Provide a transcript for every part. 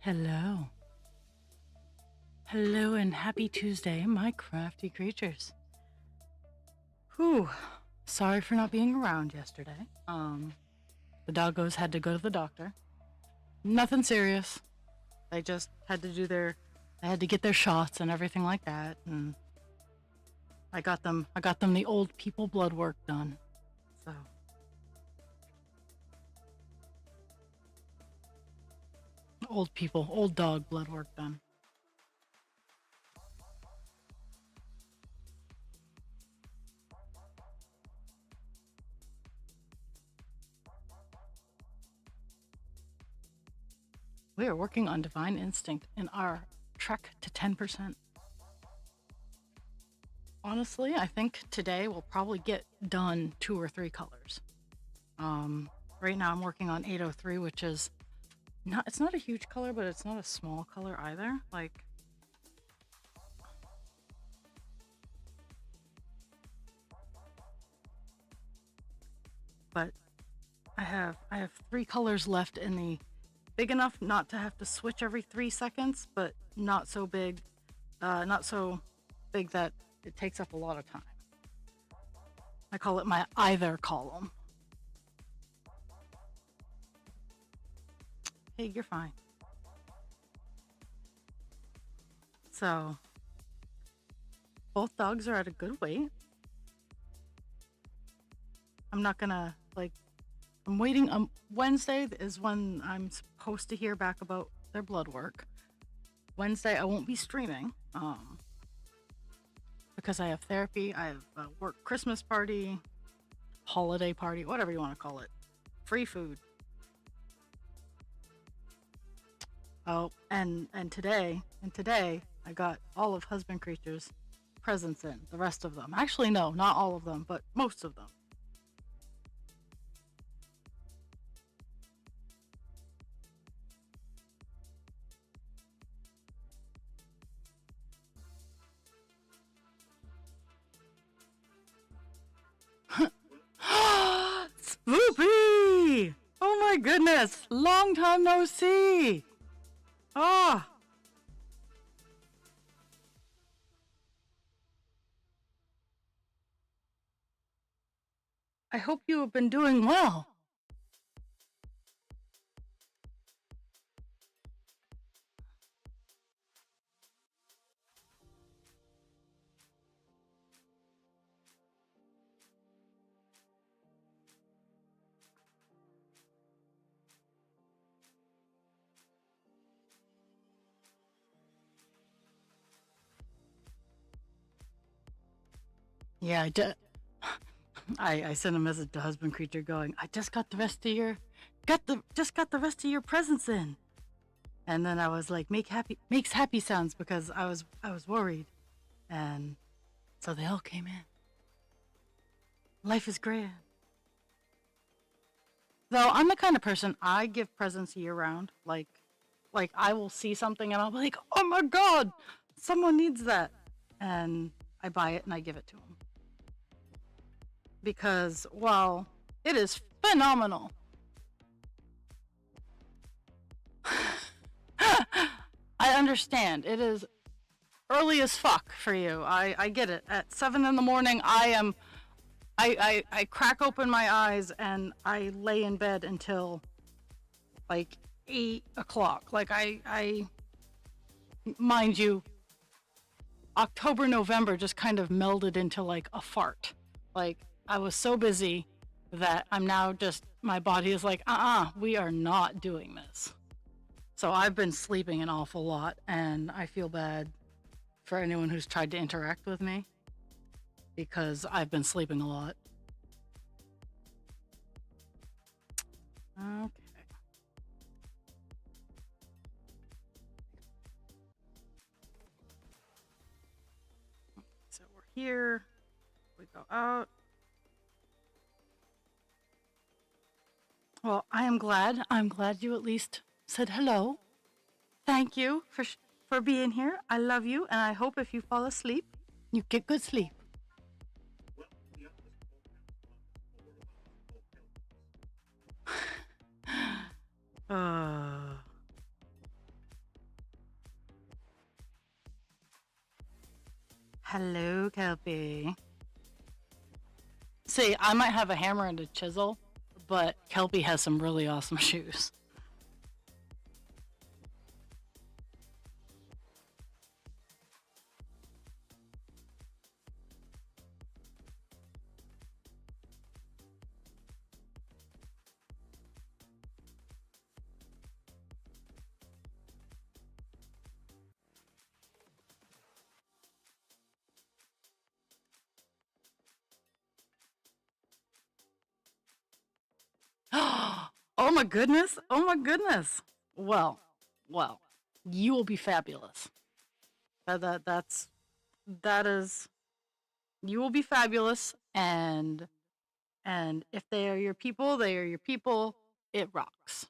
Hello. Hello and happy Tuesday, my crafty creatures. Whew. Sorry for not being around yesterday. The doggos had to go to the doctor. Nothing serious. They just had to they had to get their shots and everything like that, and I got them the old people blood work done. So old dog blood work done. We are working on divine instinct in our trek to 10%. Honestly, I think today we'll probably get done 2 or 3 colors. Right now I'm working on 803, which is it's not a huge color, but it's not a small color either. But I have 3 colors left in the big enough not to have to switch every 3 seconds, but not so big that it takes up a lot of time. I call it my either column. Hey, you're fine. So, both dogs are at a good weight. I'm not gonna, I'm waiting. Wednesday is when I'm supposed to hear back about their blood work. Wednesday, I won't be streaming, because I have therapy. I have a work Christmas party, holiday party, whatever you want to call it. Free food. Oh, and today I got all of Husband Creature's presents in. The rest of them. Actually, no, not all of them, but most of them. Spoopy! Oh my goodness! Long time no see! Ah! I hope you have been doing well. Yeah, I sent a message to Husband Creature going, I just got the rest of your presents in. And then I was like, makes happy sounds, because I was worried. And so they all came in. Life is grand. Though I'm the kind of person, I give presents year round. Like I will see something and I'll be like, oh my god, someone needs that. And I buy it and I give it to them. Because, well, it is phenomenal. I understand. It is early as fuck for you. I get it. At 7 in the morning, I crack open my eyes and I lay in bed until like 8 o'clock. Mind you, October, November just kind of melded into like a fart. Like, I was so busy that I'm now just, my body is like, we are not doing this. So I've been sleeping an awful lot, and I feel bad for anyone who's tried to interact with me, because I've been sleeping a lot. Okay. So we're here. We go out. Well, I'm glad you at least said hello. Thank you for being here. I love you, and I hope if you fall asleep, you get good sleep. Hello, Kelpie. See, I might have a hammer and a chisel, but Kelpie has some really awesome shoes. Oh my goodness. Oh my goodness. Well, well, you will be fabulous. That's that is you will be fabulous, and if they are your people, they are your people. It rocks.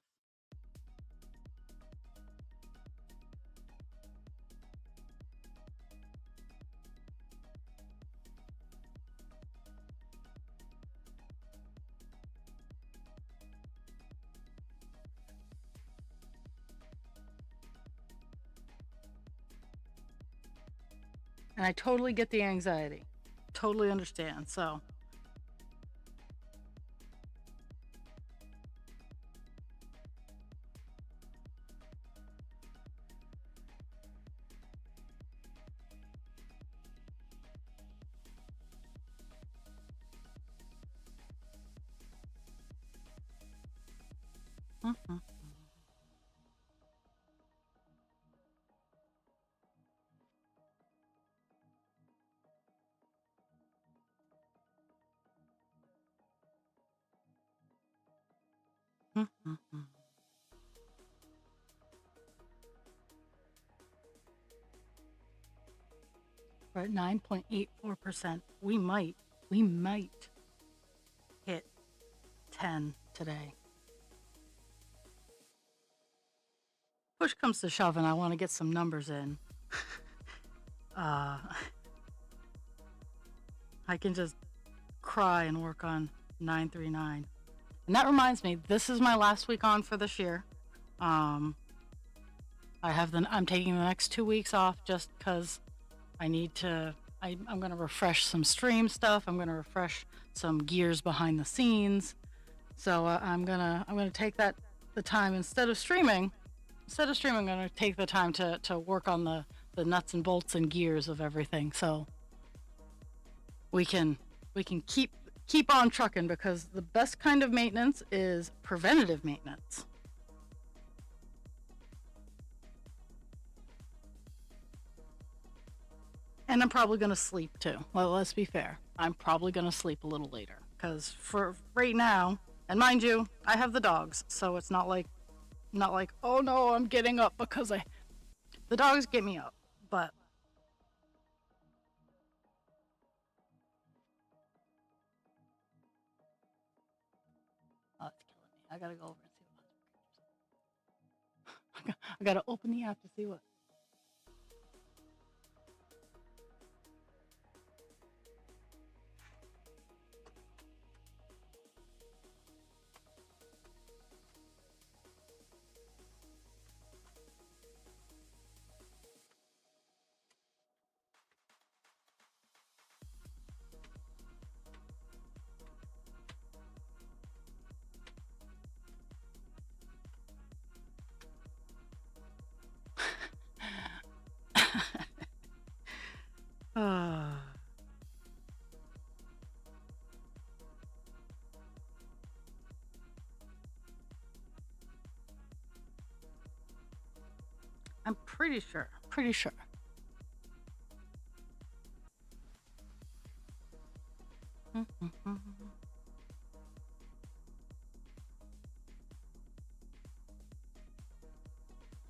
And I totally get the anxiety. Totally understand. So, mhm, mhm, mhm. We're at 9.84%. We might hit 10 today. Push comes to shove, and I want to get some numbers in. uh, I can just cry and work on 939. And that reminds me, this is my last week on for this year. Um, I'm taking the next 2 weeks off just because I need to. I'm going to refresh some stream stuff. I'm going to refresh some gears behind the scenes. So I'm gonna take the time instead of streaming. I'm going to take the time to work on the nuts and bolts and gears of everything. So we can keep on trucking, because the best kind of maintenance is preventative maintenance. And I'm probably going to sleep too. Well, let's be fair. I'm probably going to sleep a little later, because for right now, and mind you, I have the dogs, so it's not like, oh no, I'm getting up because the dogs get me up. But oh, it's killing me. I gotta go over and see what. I gotta open the app to see what. I'm pretty sure. Pretty sure.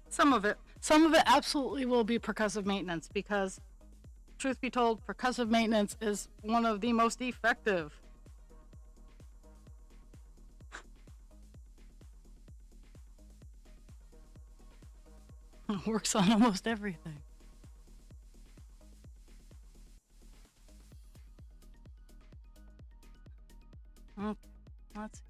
Some of it absolutely will be percussive maintenance, because, truth be told, percussive maintenance is one of the most effective. Works on almost everything. Mm, Let's see.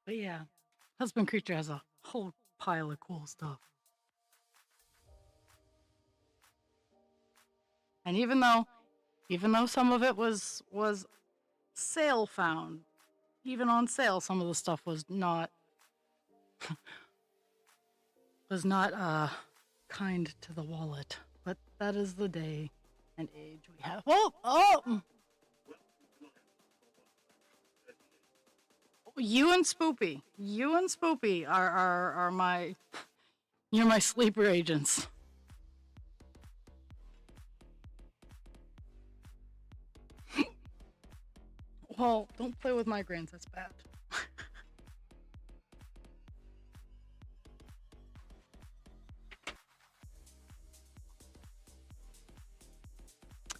But yeah, Husband Creature has a whole pile of cool stuff. And even though some of it was sale found, even on sale, some of the stuff was not kind to the wallet. But that is the day and age we have. Oh, you and Spoopy are my you're my sleeper agents. Well, don't play with migraines, that's bad.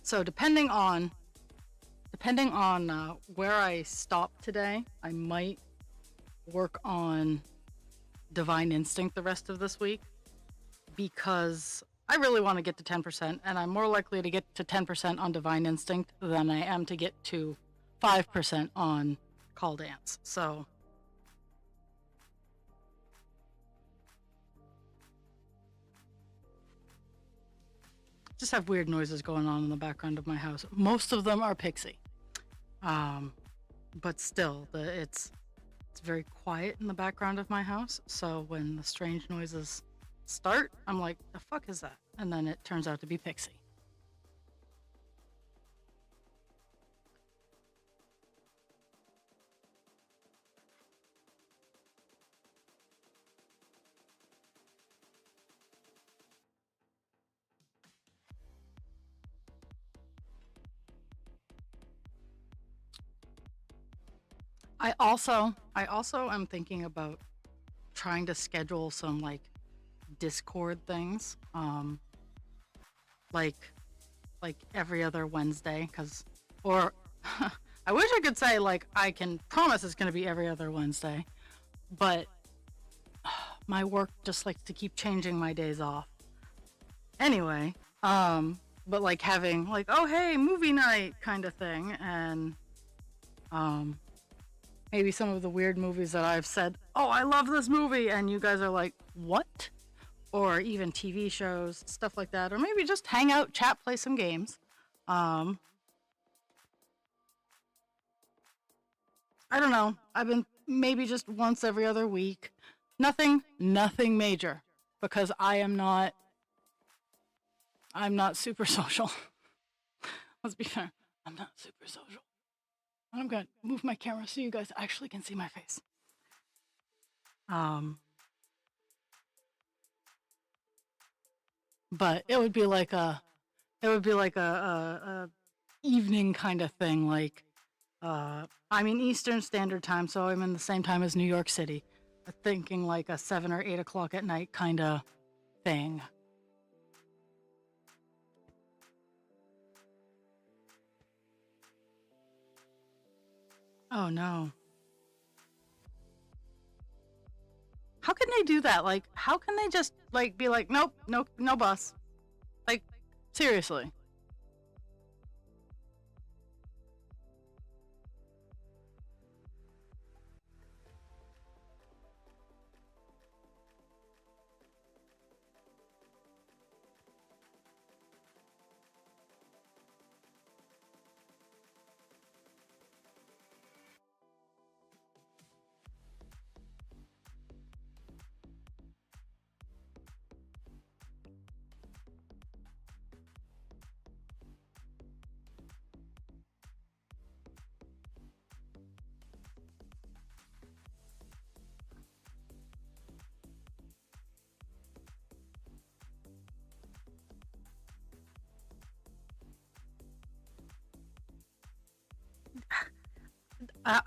So depending on where I stop today, I might work on Divine Instinct the rest of this week, because I really want to get to 10%, and I'm more likely to get to 10% on Divine Instinct than I am to get to 5% on Call Dance. So just have weird noises going on in the background of my house. Most of them are Pixie. But still, it's very quiet in the background of my house. So when the strange noises start, I'm like, the fuck is that? And then it turns out to be Pixie. I also am thinking about trying to schedule some like Discord things, like every other Wednesday, or I wish I could say like I can promise it's gonna be every other Wednesday, but my work just likes to keep changing my days off. Anyway, but like having like, oh hey, movie night kind of thing, and maybe some of the weird movies that I've said, oh, I love this movie, and you guys are like, what? Or even TV shows, stuff like that. Or maybe just hang out, chat, play some games. I don't know. I've been maybe just once every other week. Nothing major, because I'm not super social. Let's be fair. I'm not super social. I'm gonna move my camera so you guys actually can see my face. But it would be like a evening kind of thing. Like, I'm in Eastern Standard Time, so I'm in the same time as New York City. Thinking like a 7 or 8 o'clock at night kind of thing. Oh no. How can they do that? Like, how can they just like be like, nope, no bus? Like, seriously.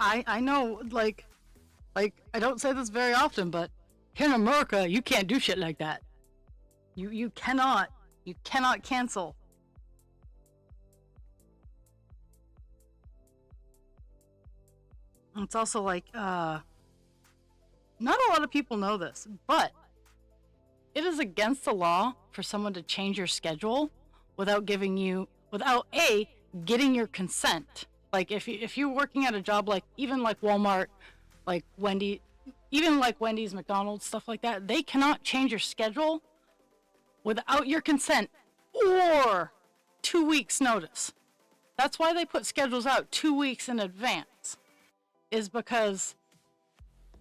I know, like I don't say this very often, but here in America, you can't do shit like that. You cannot cancel. It's also like not a lot of people know this, but it is against the law for someone to change your schedule without getting your consent. Like if you're working at a job like even like Walmart, like even like Wendy's, McDonald's, stuff like that, they cannot change your schedule without your consent or 2 weeks notice. That's why they put schedules out 2 weeks in advance, is because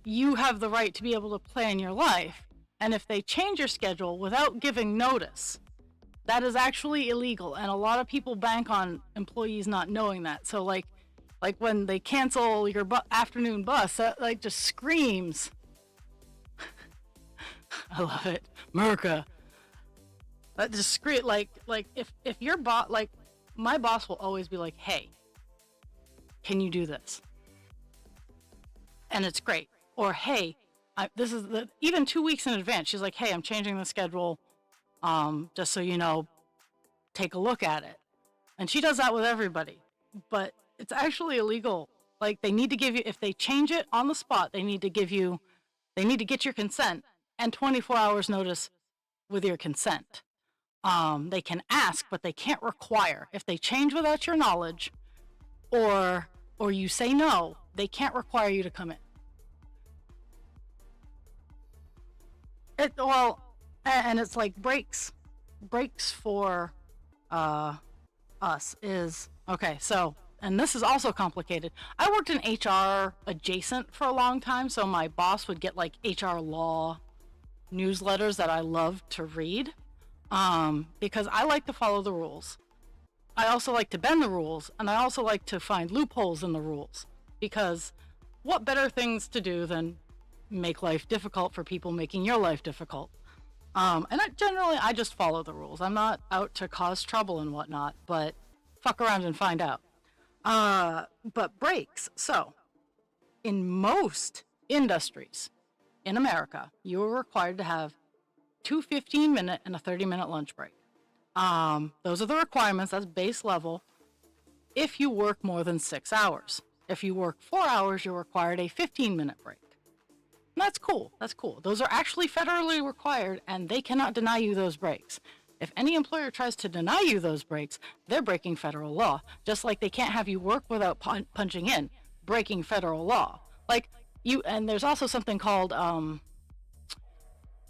you have the right to be able to plan your life. And if they change your schedule without giving notice, that is actually illegal. And a lot of people bank on employees not knowing that. So like when they cancel your afternoon bus, that like just screams. I love it, America. That just scream like if your boss, like my boss will always be like, hey, can you do this? And it's great. Or hey, this is even 2 weeks in advance. She's like, hey, I'm changing the schedule. Just so you know, take a look at it. And she does that with everybody. But it's actually illegal. Like they need to give you, if they change it on the spot, they need to get your consent and 24 hours notice with your consent. They can ask, but they can't require. If they change without your knowledge or you say no, they can't require you to come in. And it's like breaks for us is okay. So, and this is also complicated. I worked in HR adjacent for a long time, so my boss would get like HR law newsletters that I love to read, because I like to follow the rules. I also like to bend the rules, and I also like to find loopholes in the rules, because what better things to do than make life difficult for people making your life difficult? And I just follow the rules. I'm not out to cause trouble and whatnot, but fuck around and find out. But breaks. So, in most industries in America, you are required to have 2 15-minute and a 30-minute lunch break. Those are the requirements. That's base level. If you work more than 6 hours. If you work 4 hours, you're required a 15-minute break. And that's cool. That's cool. Those are actually federally required, and they cannot deny you those breaks. If any employer tries to deny you those breaks, they're breaking federal law. Just like they can't have you work without punching in, breaking federal law. Like you, and there's also something called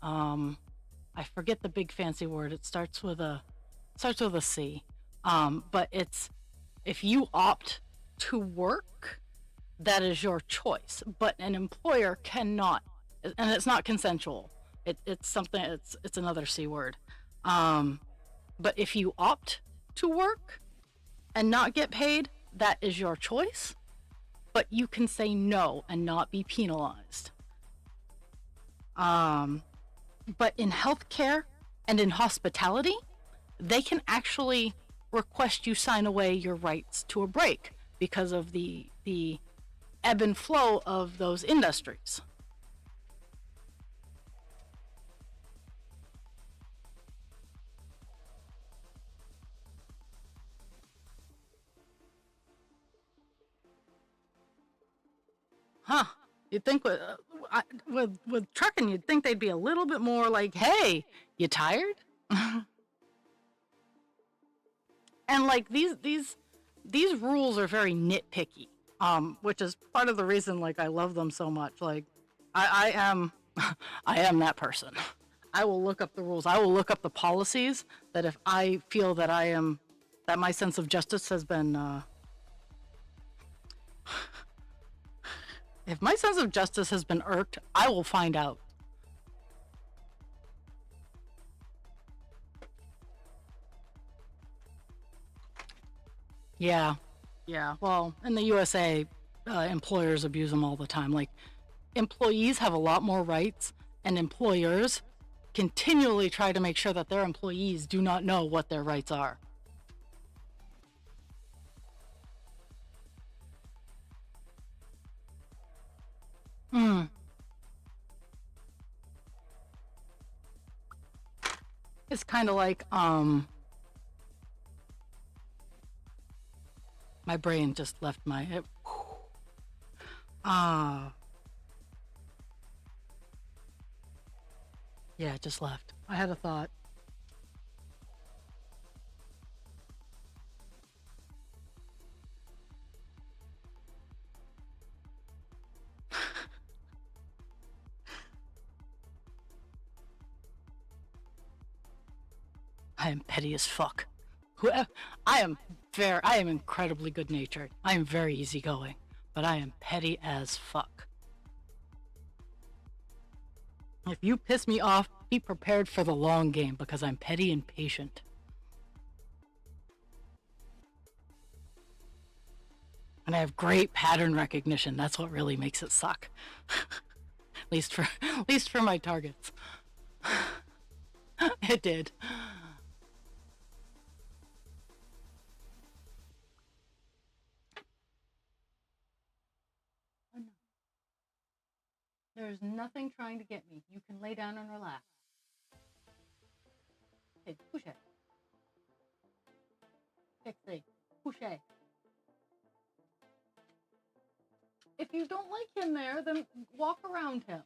I forget the big fancy word. It starts with a C. But it's, if you opt to work, that is your choice, but an employer cannot, and it's not consensual. It's something, it's another C word. But if you opt to work and not get paid, that is your choice, but you can say no and not be penalized. But in healthcare and in hospitality, they can actually request you sign away your rights to a break because of the ebb and flow of those industries. Huh. You'd think with trucking, you'd think they'd be a little bit more like, hey, you tired? And like these rules are very nitpicky. Which is part of the reason like I love them so much. Like I am I am that person. I will look up the rules. I will look up the policies that if I feel that that my sense of justice has been if my sense of justice has been irked, I will find out. Yeah. Yeah, well, in the USA, employers abuse them all the time. Like, employees have a lot more rights, and employers continually try to make sure that their employees do not know what their rights are. Hmm. It's kind of like, my brain just left my, yeah, it just left. I had a thought. I am petty as fuck. I am incredibly good natured. I am very easygoing, but I am petty as fuck. If you piss me off, be prepared for the long game because I'm petty and patient. And I have great pattern recognition. That's what really makes it suck. at least for my targets. It did. There's nothing trying to get me. You can lay down and relax. Hey, couche. Sexy. Couche. If you don't like him there, then walk around him.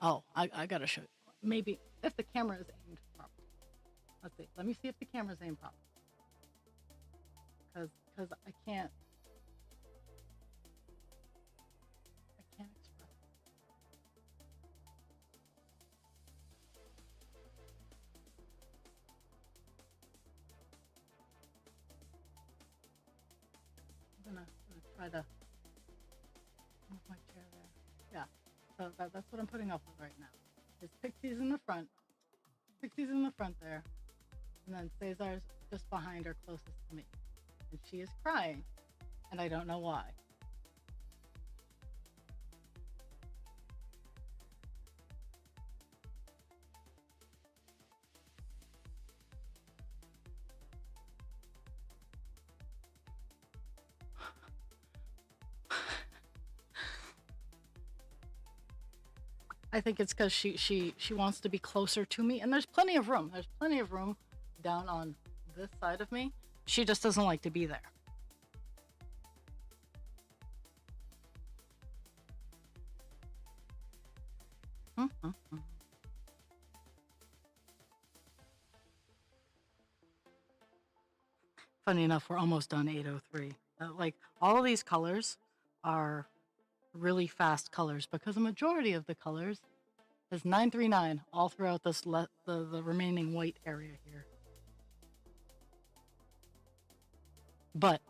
Oh, I gotta show you. Maybe if the camera is aimed properly. Let's see. Let me see if the camera's aimed properly. Because I can't express. I'm gonna try to move my chair there. Yeah. So that's what I'm putting up with right now. There's Pixie's in the front. Pixie's in the front there. And then Cesar's just behind her, closest to me. And she is crying. And I don't know why. I think it's because she wants to be closer to me, and there's plenty of room. There's plenty of room down on this side of me. She just doesn't like to be there. Funny enough, we're almost done 803. Like all of these colors are really fast colors because the majority of the colors is 939 all throughout this the remaining white area here. But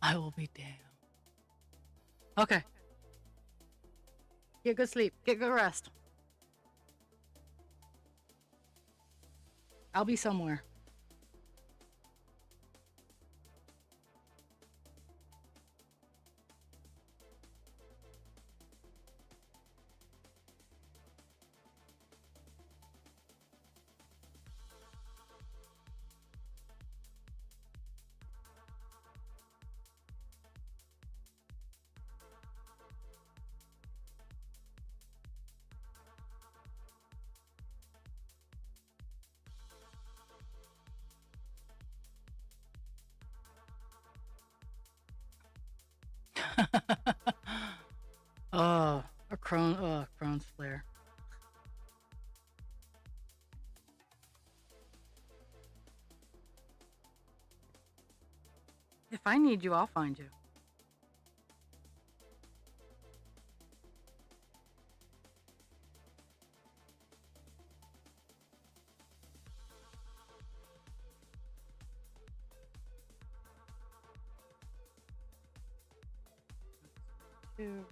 I will be damned. Okay. Get good sleep. Get good rest. I'll be somewhere. Oh, Crohn's flare. If I need you, I'll find you. Two,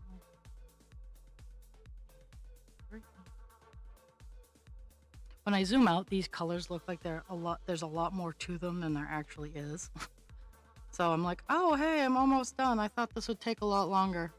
three. When I zoom out, these colors look like there's a lot more to them than there actually is. So I'm like, oh, hey, I'm almost done. I thought this would take a lot longer.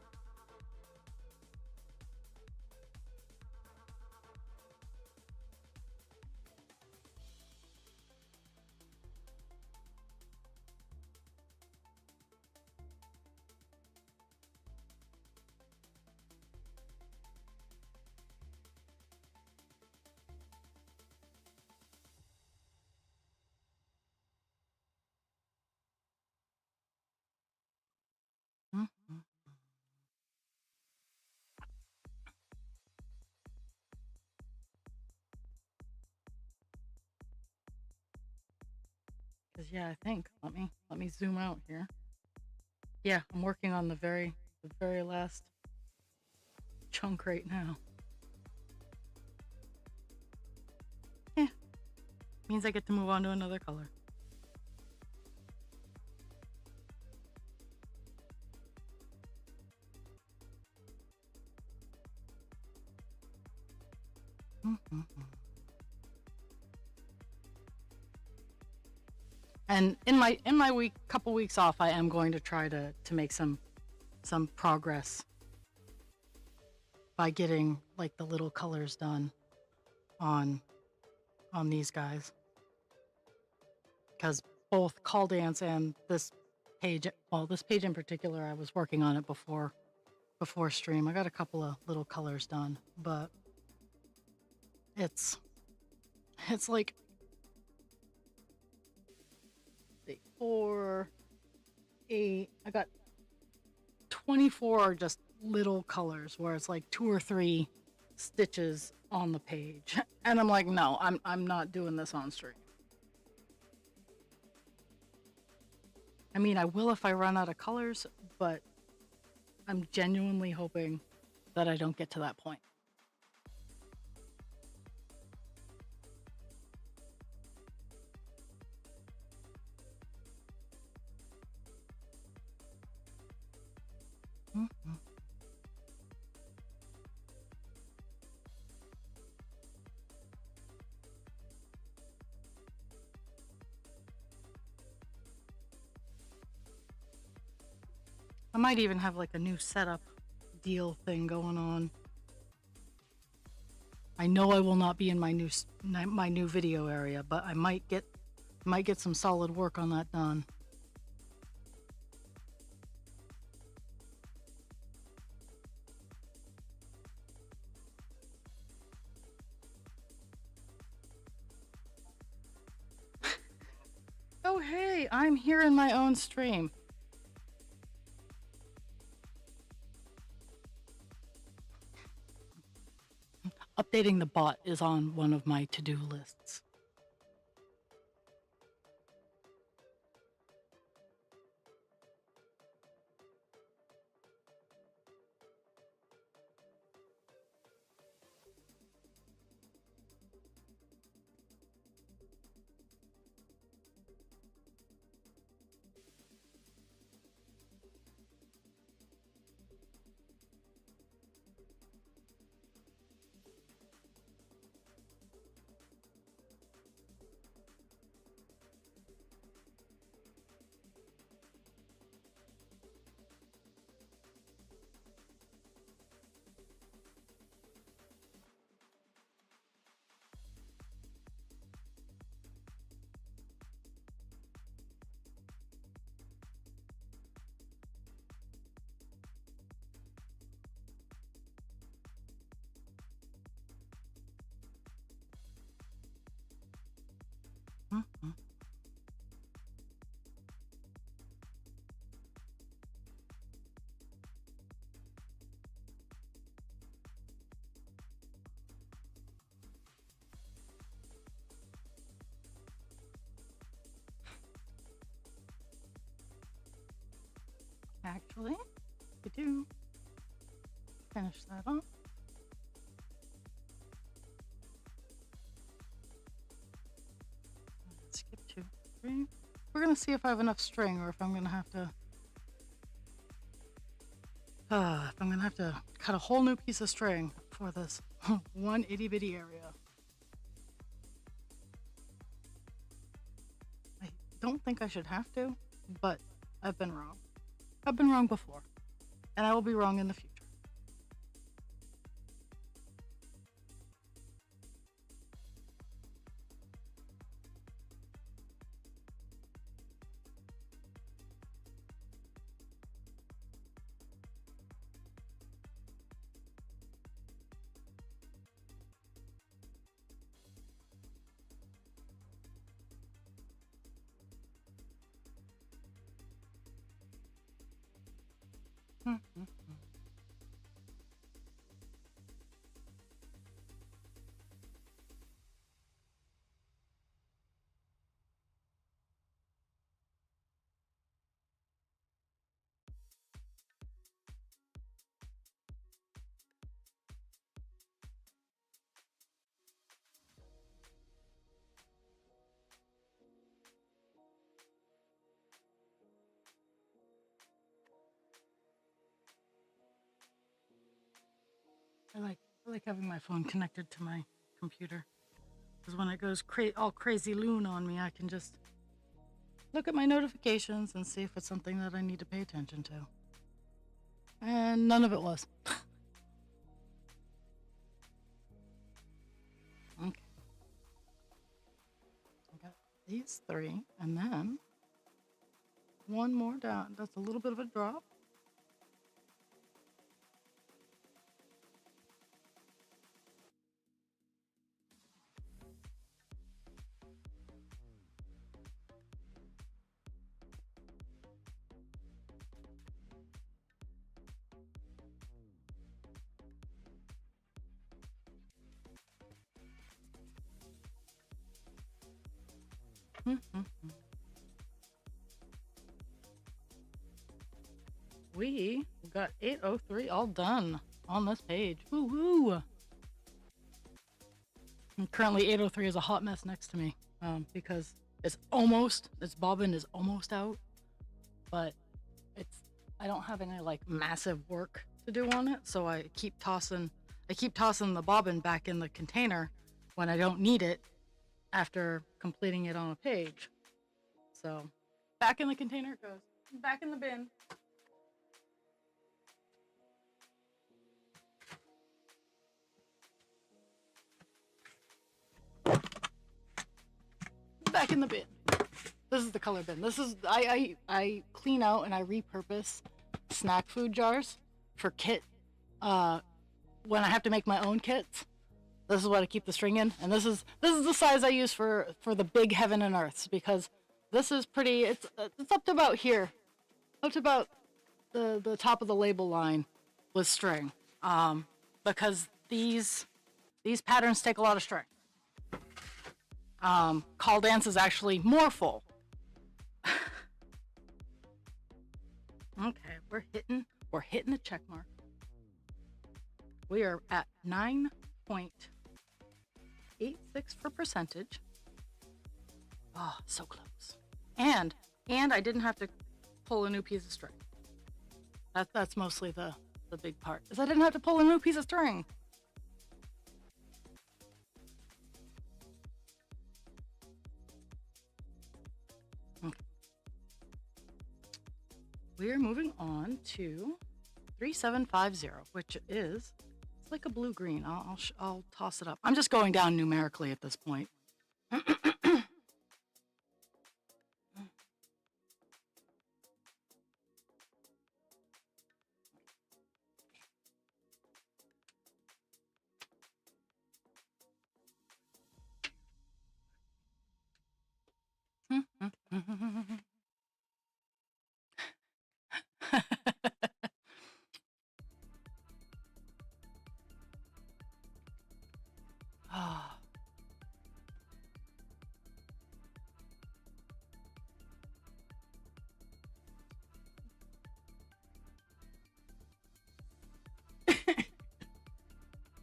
Because yeah, I think let me zoom out here. Yeah, I'm working on the very last chunk right now. Yeah. Means I get to move on to another color. And in my couple weeks off, I am going to try to make some progress by getting like the little colors done on these guys, because both Call Dance and this page, well, this page in particular, I was working on it before stream. I got a couple of little colors done, but it's like 4, 8. I got 24 just little colors where it's like 2 or 3 stitches on the page, and I'm like, no, I'm not doing this on stream. I mean, I will if I run out of colors, but I'm genuinely hoping that I don't get to that point. I might even have like a new setup deal thing going on. I know I will not be in my new video area, but I might get some solid work on that done. Oh hey, I'm here in my own stream. Updating the bot is on one of my to-do lists. Mm-hmm. Actually, we do finish that off. Skip 2, 3. We're gonna see if I have enough string, or if I'm gonna have to cut a whole new piece of string for this one itty bitty area. I don't think I should have to, but I've been wrong. I've been wrong before, and I will be wrong in the future. I like having my phone connected to my computer. Because when it goes all crazy loon on me, I can just look at my notifications and see if it's something that I need to pay attention to. And none of it was. Okay. I got these three, and then one more down. That's a little bit of a drop. We got 803 all done on this page. Woo-hoo! And currently 803 is a hot mess next to me because this bobbin is almost out, but I don't have any like massive work to do on it, so I keep tossing the bobbin back in the container when I don't need it after completing it on a page. So back in the container it goes, back in the bin. Back in the bin. This is the color bin. This is I clean out and I repurpose snack food jars for kit when I have to make my own kits. This is what I keep the string in, and this is the size I use for the big Heaven and Earths, because this is pretty. It's up to about here, up to about the top of the label line with string, because these patterns take a lot of string. Call dance is actually more full. Okay, we're hitting the check mark. We are at 9.86 for percentage. Oh, so close. And I didn't have to pull a new piece of string. That's mostly the big part, is I didn't have to pull a new piece of string. Okay. We're moving on to 3750, which is, it's like a blue-green. I'll toss it up. I'm just going down numerically at this point.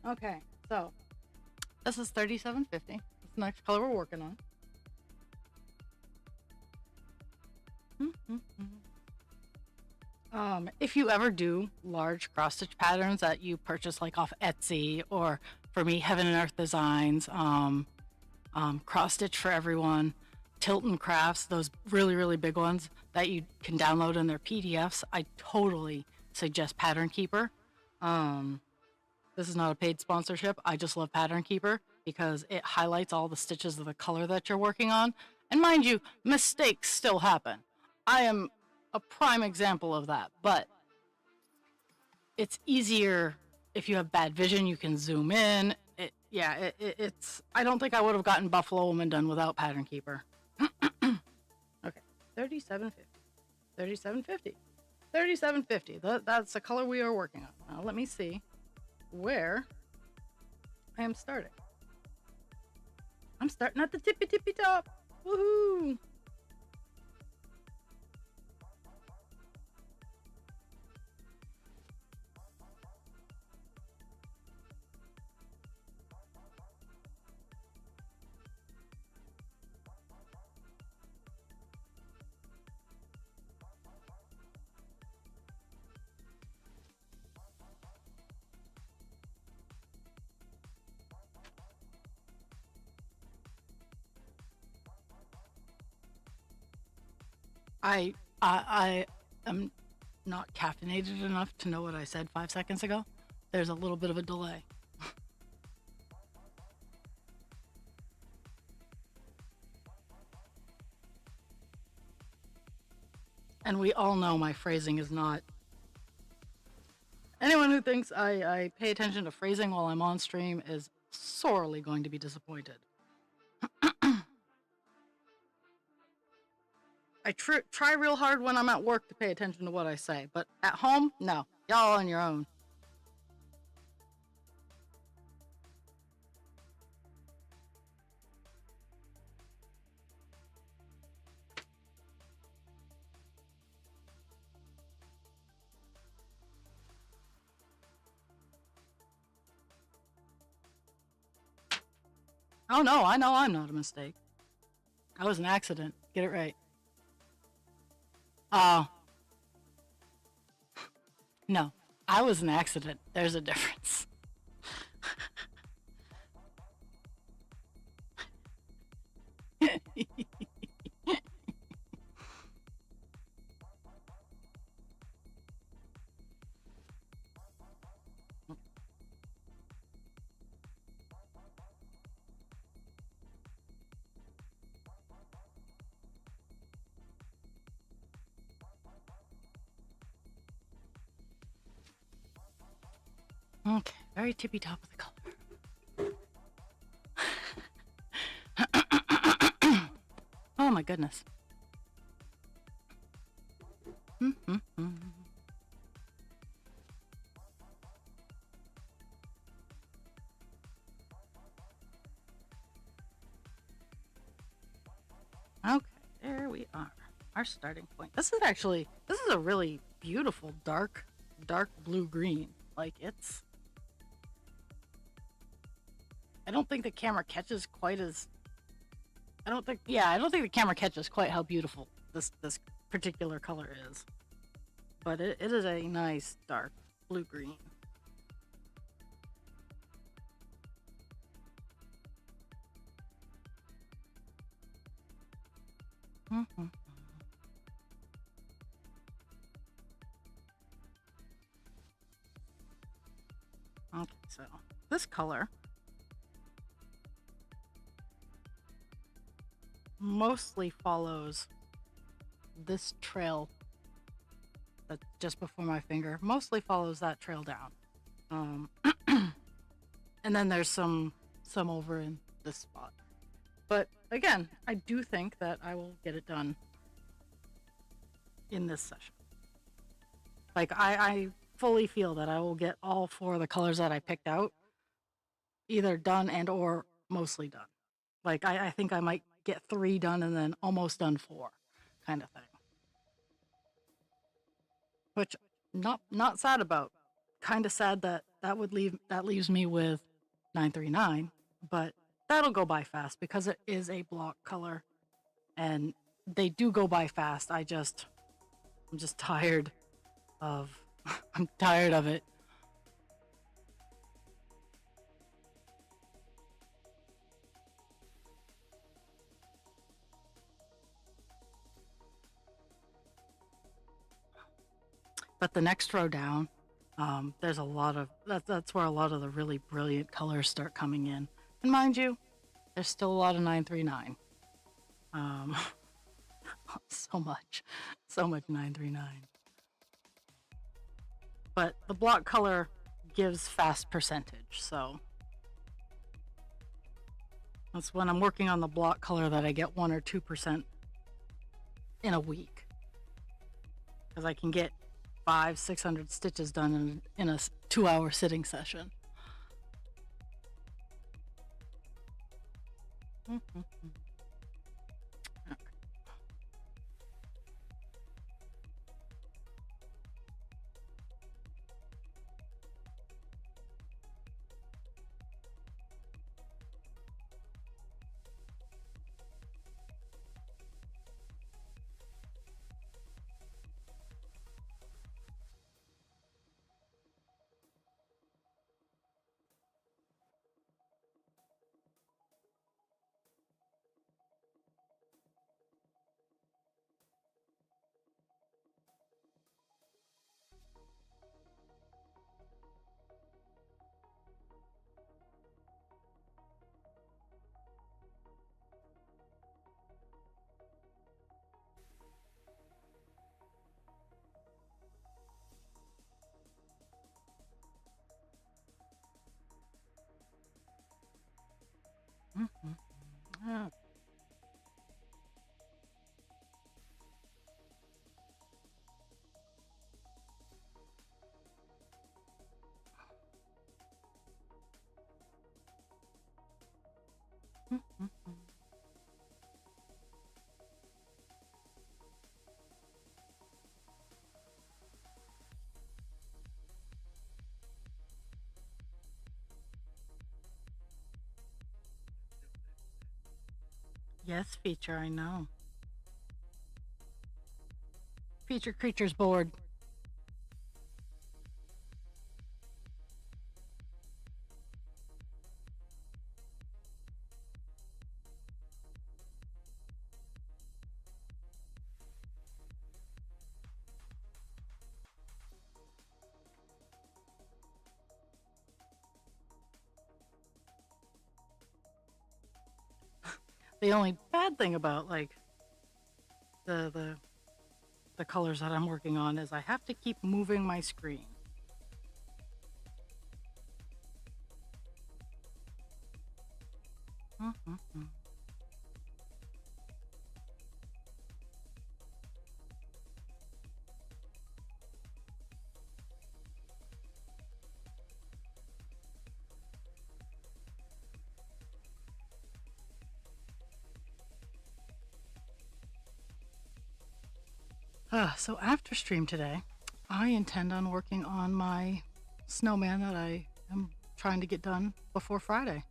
Okay, so this is 3750. That's the next color we're working on. If you ever do large cross stitch patterns that you purchase like off Etsy, or for me, Heaven and Earth Designs, Cross Stitch for Everyone, Tilton Crafts, those really, really big ones that you can download in their PDFs, I totally suggest Pattern Keeper. This is not a paid sponsorship. I just love Pattern Keeper because it highlights all the stitches of the color that you're working on. And mind you, mistakes still happen. I am a prime example of that, but it's easier if you have bad vision. You can zoom in. It's, I don't think I would have gotten Buffalo Woman done without Pattern Keeper. Okay, 3750, 3750, 3750. That's the color we are working on. Now let me see where I am starting. I'm starting at the tippy top. Woohoo! I am not caffeinated enough to know what I said 5 seconds ago. There's a little bit of a delay. And we all know my phrasing is not. Anyone who thinks I pay attention to phrasing while I'm on stream is sorely going to be disappointed. I try real hard when I'm at work to pay attention to what I say, but at home, no. Y'all on your own. Oh no, I know I'm not a mistake. I was an accident. Get it right. No, I was an accident. There's a difference. Okay, very tippy top of the color. Oh my goodness. Okay, there we are. Our starting point. This is a really beautiful dark blue green. Like it's. I don't think the camera catches quite as. I don't think the camera catches quite how beautiful this particular color is. But it is a nice dark blue green. Okay, so this color mostly follows this trail that's just before my finger. Mostly follows that trail down. And then there's some over in this spot. But again, I do think that I will get it done in this session. Like I fully feel that I will get all 4 of the colors that I picked out either done and or mostly done. Like I think I might get 3 done and then almost done 4 kind of thing. Which not sad about. Kind of sad that leaves me with 939, but that'll go by fast because it is a block color and they do go by fast. I'm just tired of I'm tired of it. But the next row down, there's a lot of that's where a lot of the really brilliant colors start coming in. And mind you, there's still a lot of 939. So much 939. But the block color gives fast percentage, so that's when I'm working on the block color that I get 1 or 2% in a week, because I can get 500-600 stitches done in a 2-hour sitting session. Yes, feature, I know. Feature creature's bored. The only bad thing about like the the the colors that I'm working on is I have to keep moving my screen. So after stream today, I intend on working on my snowman that I am trying to get done before Friday.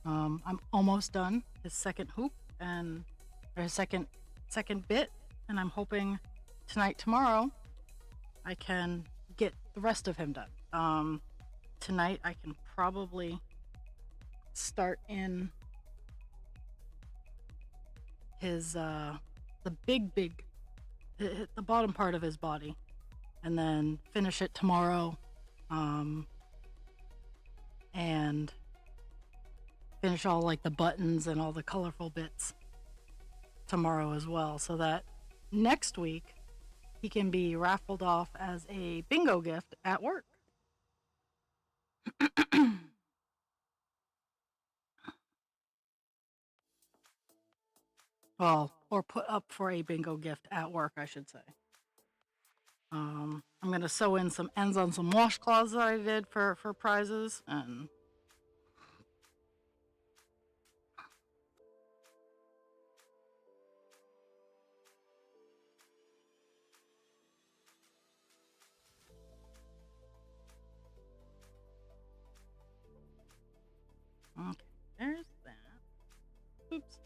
I'm almost done his second hoop and or his second bit, and I'm hoping tonight, tomorrow, I can get the rest of him done. Tonight I can probably start in his the big the bottom part of his body, and then finish it tomorrow, and finish all like the buttons and all the colorful bits tomorrow as well, so that next week he can be raffled off as a bingo gift at work. Well, or put up for a bingo gift at work, I should say. I'm gonna sew in some ends on some washcloths that I did for prizes, and okay, there's that. Oops.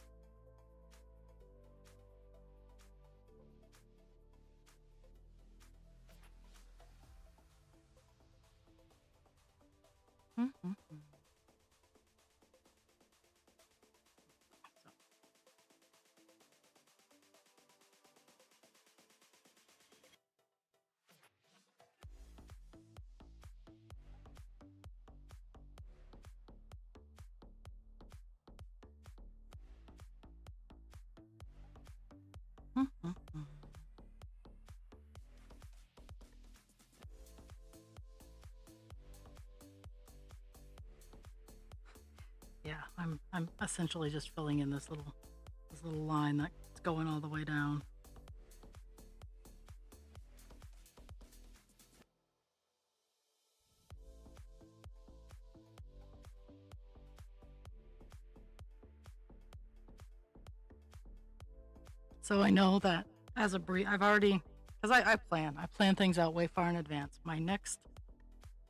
Yeah, I'm essentially just filling in this little line that's going all the way down. So I know that as a brief, I've already, because I plan things out way far in advance.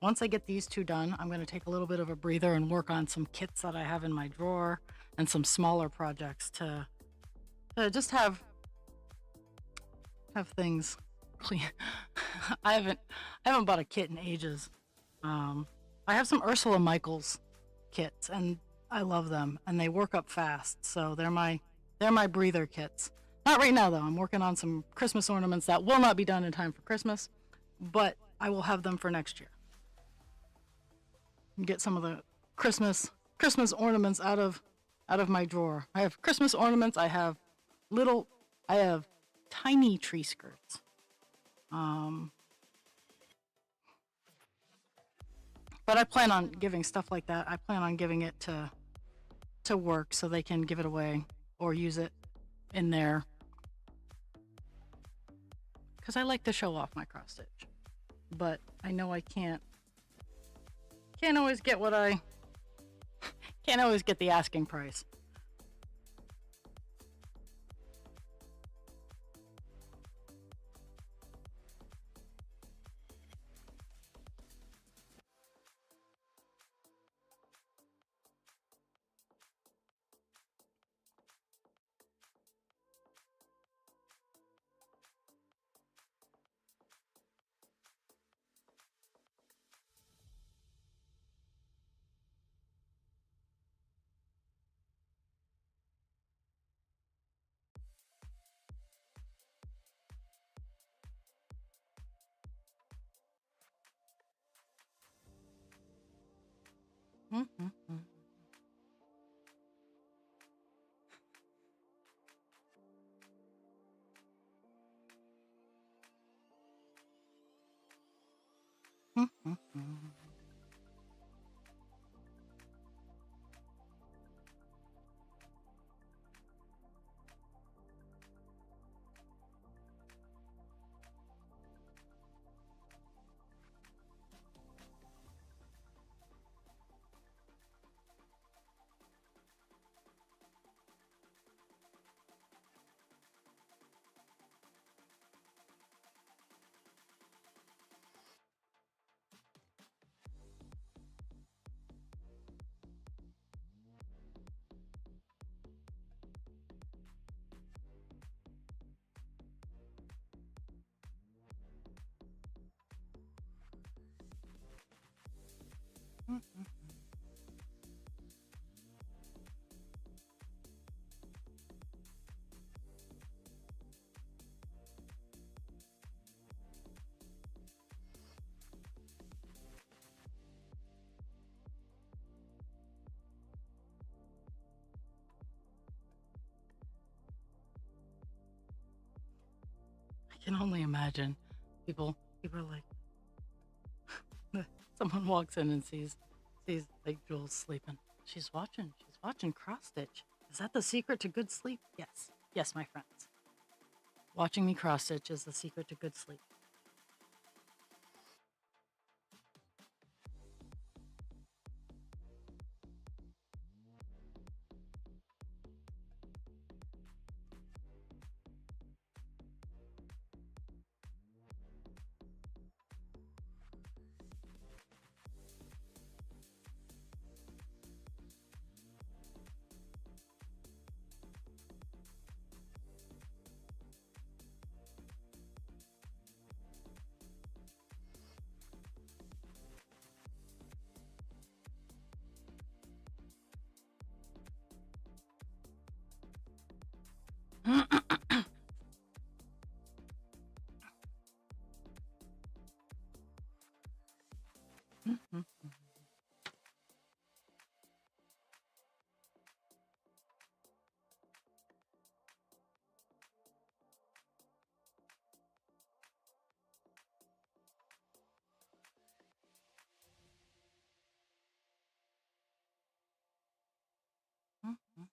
Once I get these two done, I'm going to take a little bit of a breather and work on some kits that I have in my drawer and some smaller projects to just have things clean. I haven't bought a kit in ages. I have some Ursula Michaels kits, and I love them, and they work up fast. So they're my breather kits. Not right now though. I'm working on some Christmas ornaments that will not be done in time for Christmas, but I will have them for next year. Get some of the Christmas ornaments out of my drawer. I have Christmas ornaments. I have tiny tree skirts. But I plan on giving stuff like that. I plan on giving it to work so they can give it away or use it in there. Because I like to show off my cross stitch. But I know I can't always get can't always get the asking price. Mm-hmm. Mm-hmm. Mm-hmm. I can only imagine people are like someone walks in and sees like Jules sleeping. She's watching cross stitch. Is that the secret to good sleep? Yes. Yes, my friends. Watching me cross stitch is the secret to good sleep. Mhm. Mhm.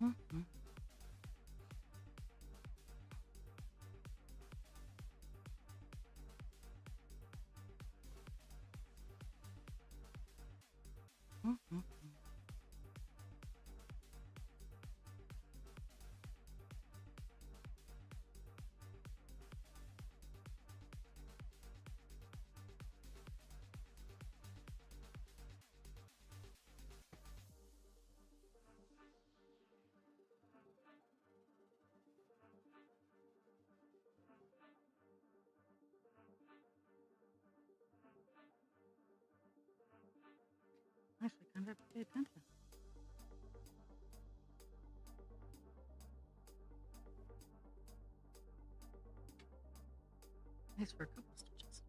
Mhm. Mhm. Actually, kind of have to pay attention. Nice for a couple stitches.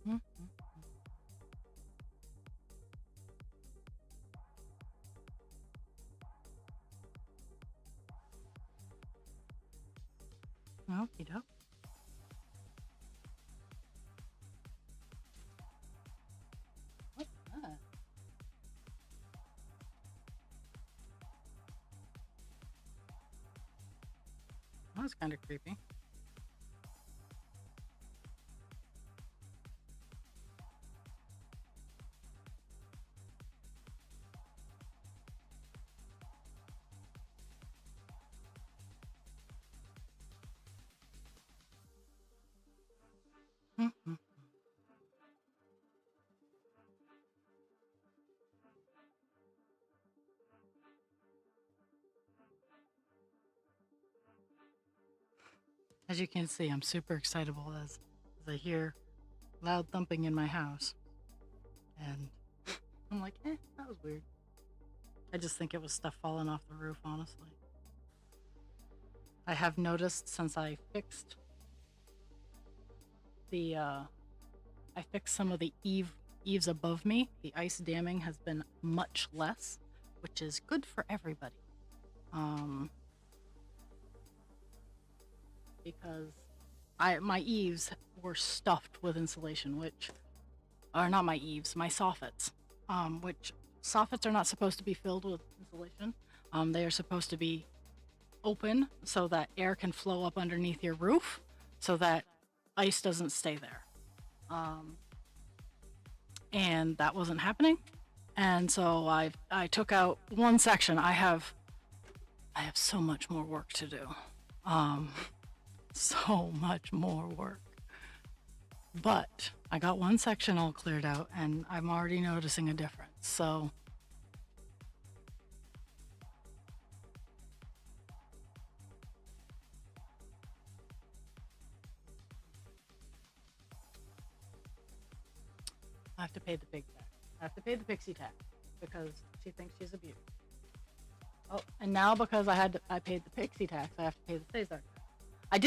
Mhm. Okie doke. That's kind of creepy. Mhm. As you can see, I'm super excitable as I hear loud thumping in my house. And I'm like, that was weird. I just think it was stuff falling off the roof, honestly. I have noticed since I fixed the I fixed some of the eaves above me, the ice damming has been much less, which is good for everybody. Because my eaves were stuffed with insulation, which are not my eaves, my soffits. Which soffits are not supposed to be filled with insulation. They are supposed to be open so that air can flow up underneath your roof, so that ice doesn't stay there. And that wasn't happening. And so I took out one section. I have so much more work to do. So much more work. But I got one section all cleared out, and I'm already noticing a difference. So I have to pay the pig tax. I have to pay the pixie tax because she thinks she's abused. Oh, and now because I paid the pixie tax, I have to pay the Cesar tax. I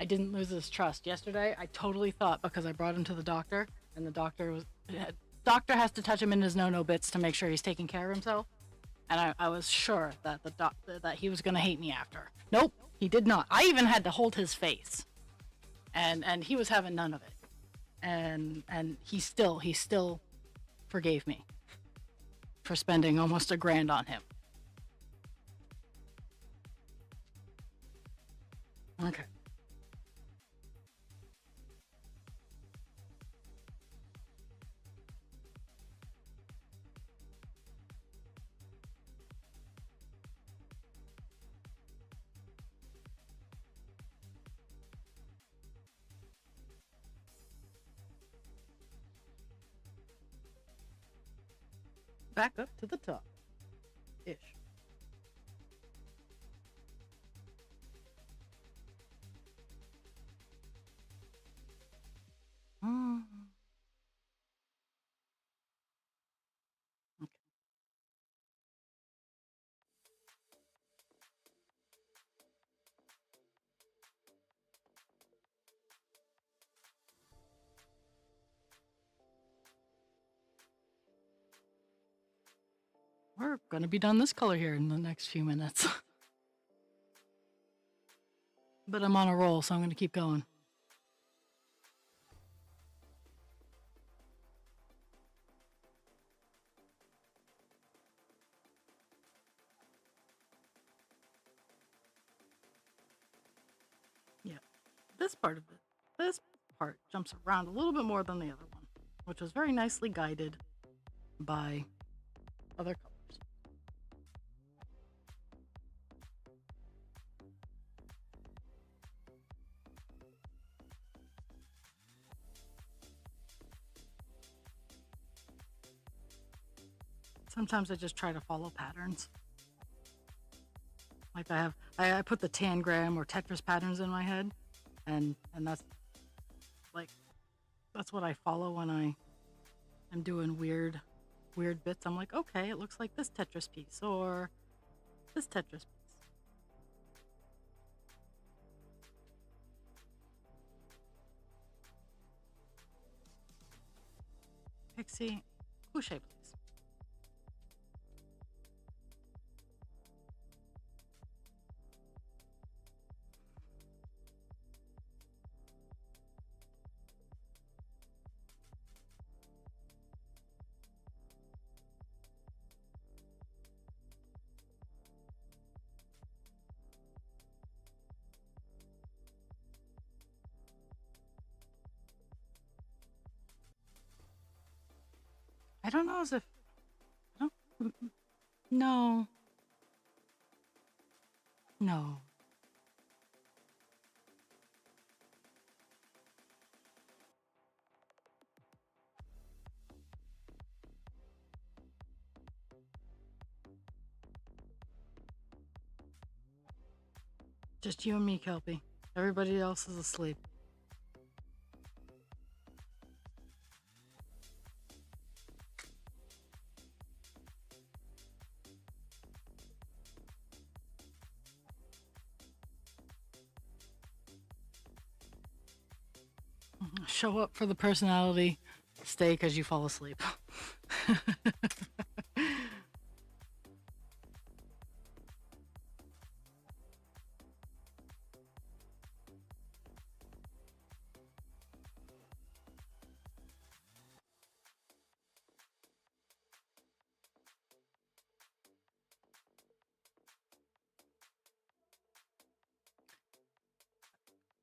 didn't lose his trust. Yesterday, I totally thought because I brought him to the doctor, and the doctor has to touch him in his no bits to make sure he's taking care of himself. And I was sure that that he was gonna hate me after. Nope, he did not. I even had to hold his face, and he was having none of it. And he still forgave me for spending almost $1,000 on him. Okay. Back up to the top. Ish. Mm. Okay. We're gonna be done this color here in the next few minutes. But I'm on a roll, so I'm gonna keep going. Yeah. This part jumps around a little bit more than the other one, which was very nicely guided by other colors. Sometimes I just try to follow patterns. Like I put the tangram or Tetris patterns in my head, and that's that's what I follow when I am doing weird bits. I'm like, okay, it looks like this Tetris piece or this Tetris piece. Pixie, couche, please. I don't know as if I don't. No, no. Just you and me, Kelpie. Everybody else is asleep. Show up for the personality, stay because you fall asleep.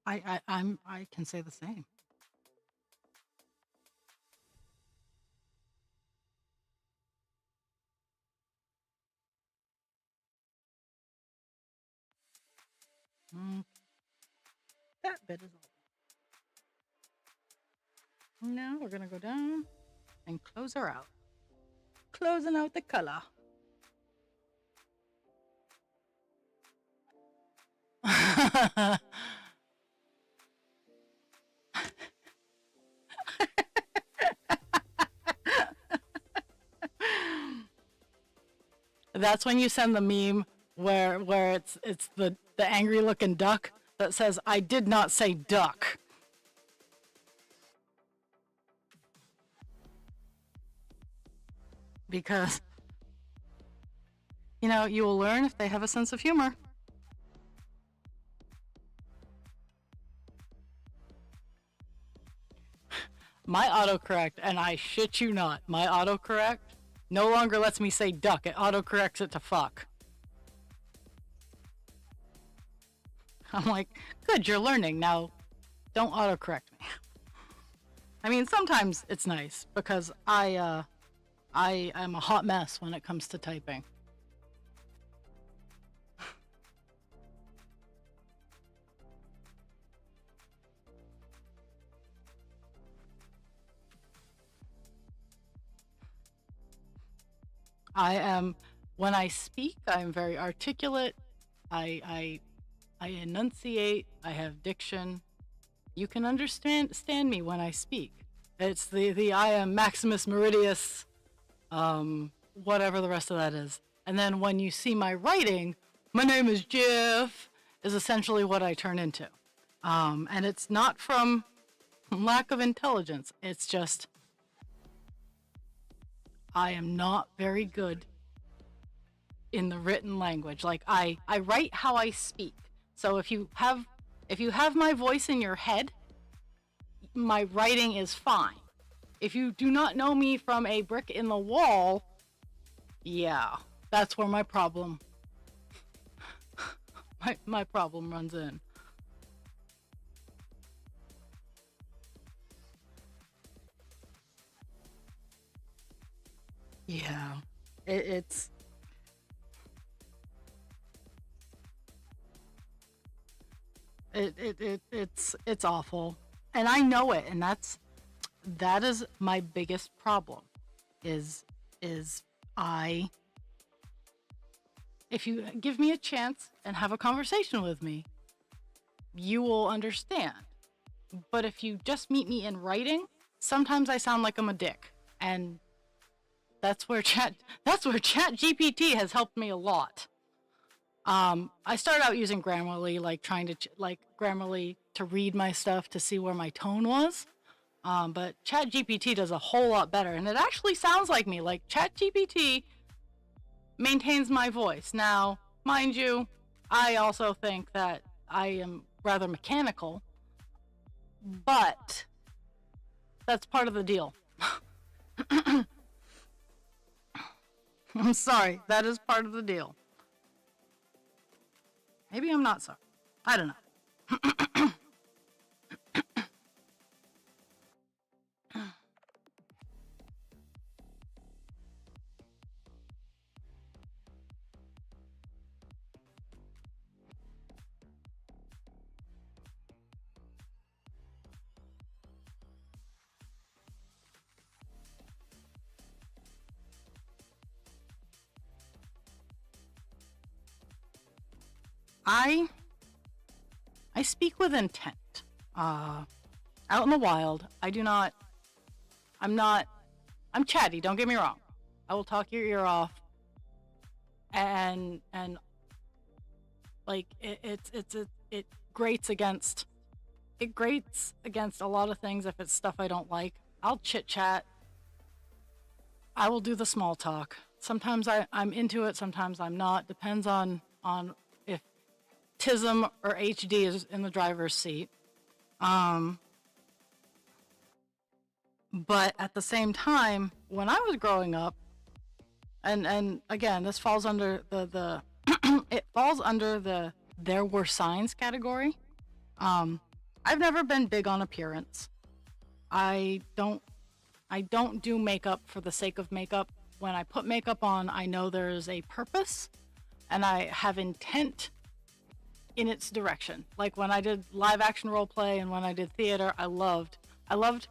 I can say the same. Mm, that bit is all. Now we're gonna go down and close her out. Closing out the color. That's when you send the meme where it's the angry looking duck that says, "I did not say duck." Because you will learn if they have a sense of humor. My autocorrect, and I shit you not, my autocorrect no longer lets me say duck. It autocorrects it to fuck. I'm like, good, you're learning. Now, don't autocorrect me. I mean, sometimes it's nice because I am a hot mess when it comes to typing. When I speak, I'm very articulate. I enunciate. I have diction. You can understand me when I speak. It's the I am Maximus Meridius, whatever the rest of that is. And then when you see my writing, my name is Jeff, is essentially what I turn into. And it's not from lack of intelligence. It's just I am not very good in the written language. Like I write how I speak. So if you have my voice in your head, my writing is fine. If you do not know me from a brick in the wall, yeah, that's where my problem my problem runs in. Yeah. It's it's awful. And I know it, and that is my biggest problem is I if you give me a chance and have a conversation with me, you will understand. But if you just meet me in writing, sometimes I sound like I'm a dick. And that's where chat GPT has helped me a lot. I started out using Grammarly, like trying to Grammarly to read my stuff to see where my tone was. But ChatGPT does a whole lot better, and it actually sounds like me. Like ChatGPT maintains my voice. Now, mind you, I also think that I am rather mechanical, but that's part of the deal. I'm sorry, that is part of the deal. Maybe I'm not sorry. I don't know. I I speak with intent. Uh, Out in the wild, I do not. I'm not. I'm chatty. Don't get me wrong. I will talk your ear off, and like it grates against a lot of things if it's stuff I don't like. I'll chit chat. I will do the small talk. Sometimes I'm into it, sometimes I'm not. Depends on if Tism or HD is in the driver's seat. Um, but at the same time, when I was growing up, and again, this falls under the it falls under the there were signs category. Um, I've never been big on appearance. I don't I don't do makeup for the sake of makeup. When I put makeup on, I know there's a purpose and I have intent in its direction. Like when I did live action role play and when I did theater, I loved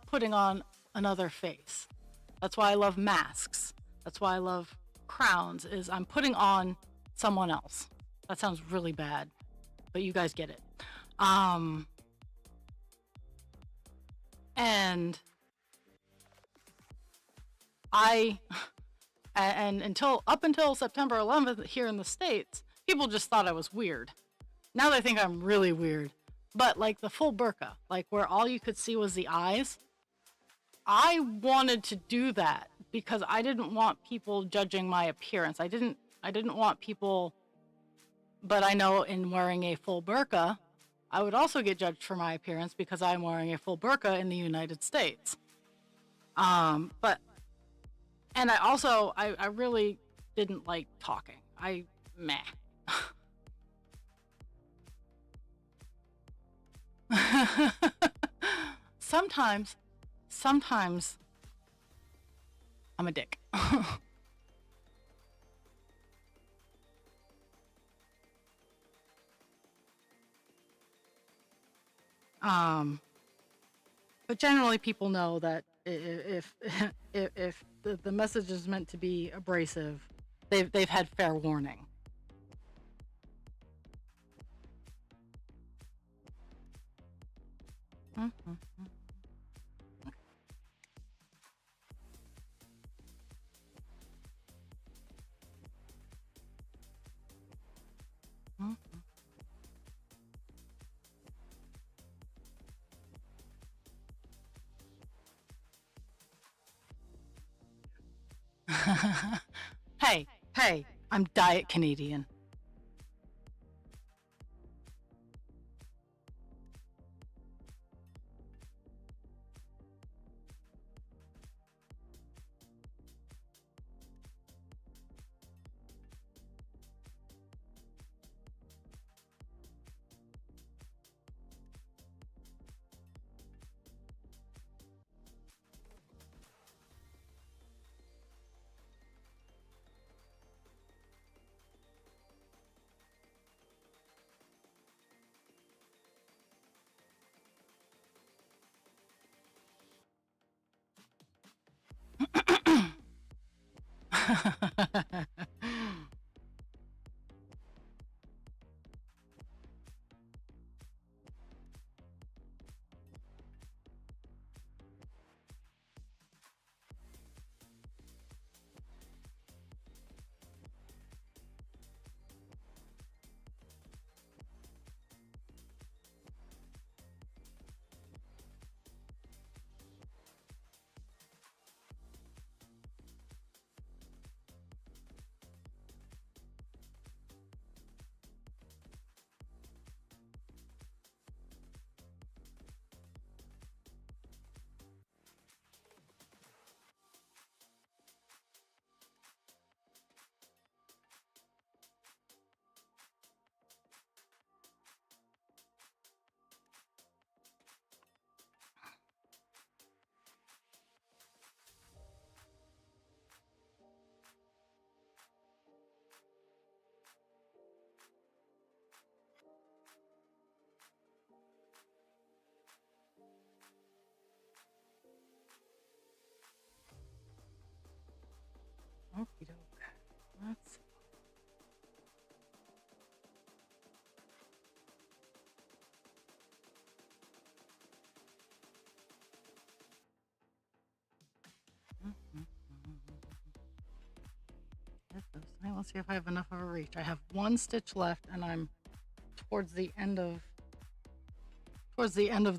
putting on another face. That's why I love masks. That's why I love crowns is I'm putting on someone else. That sounds really bad, but you guys get it. Um and I and until September 11th here in the States, people just thought I was weird. Now they think I'm really weird. But like the full burqa, like where all you could see was the eyes, I wanted to do that because I didn't want people judging my appearance. I didn't want people, but I know in wearing a full burqa, I would also get judged for my appearance because I'm wearing a full burqa in the United States. But and I really didn't like talking. Meh. sometimes sometimes I'm a dick. um but generally people know that if if the message is meant to be abrasive, they've had fair warning. Mhm, mhm. hey, hey, I'm diet Canadian. Let's see if I have enough of a reach. I have one stitch left, and I'm towards the end of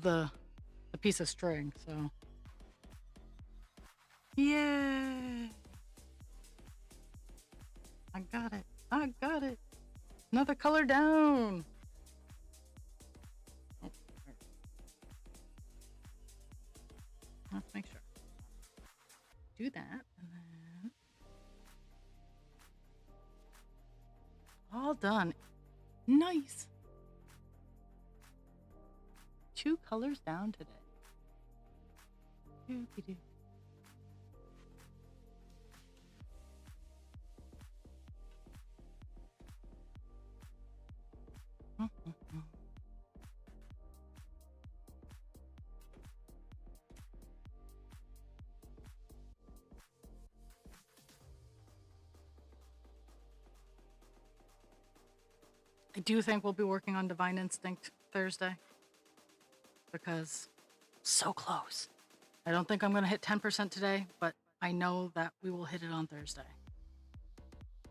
the piece of string. So, yay! I got it. I got it. Another color down. Oh, let's make sure. Do that, and then all done. Nice. 2 colors down today. Doopy-doo. I do think we'll be working on Divine Instinct Thursday because so close. I don't think I'm going to hit 10% today, but I know that we will hit it on Thursday.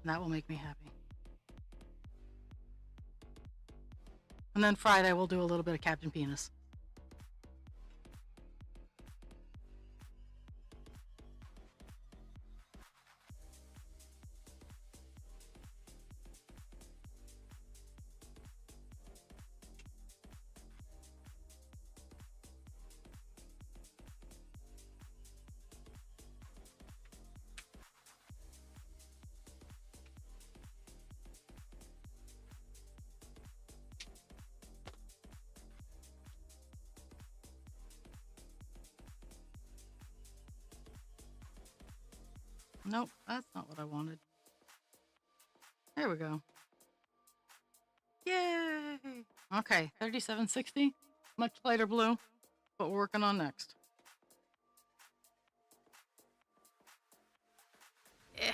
And that will make me happy. And then Friday we'll do a little bit of Captain Penis. Nope, that's not what I wanted. There we go. Yay! Okay, 3760. Much lighter blue, but we're working on next. Eh.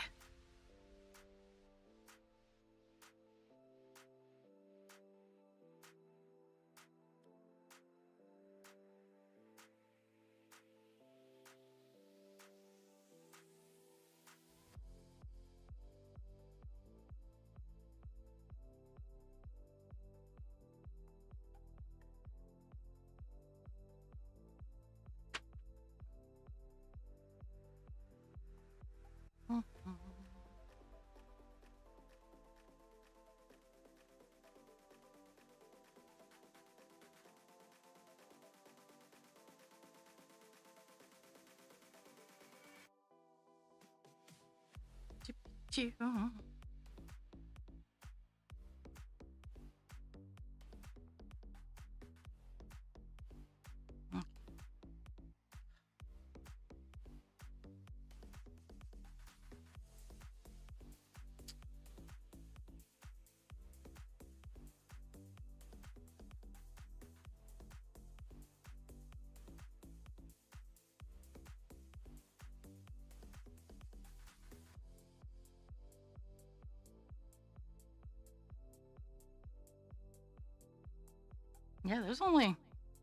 Yeah, there's only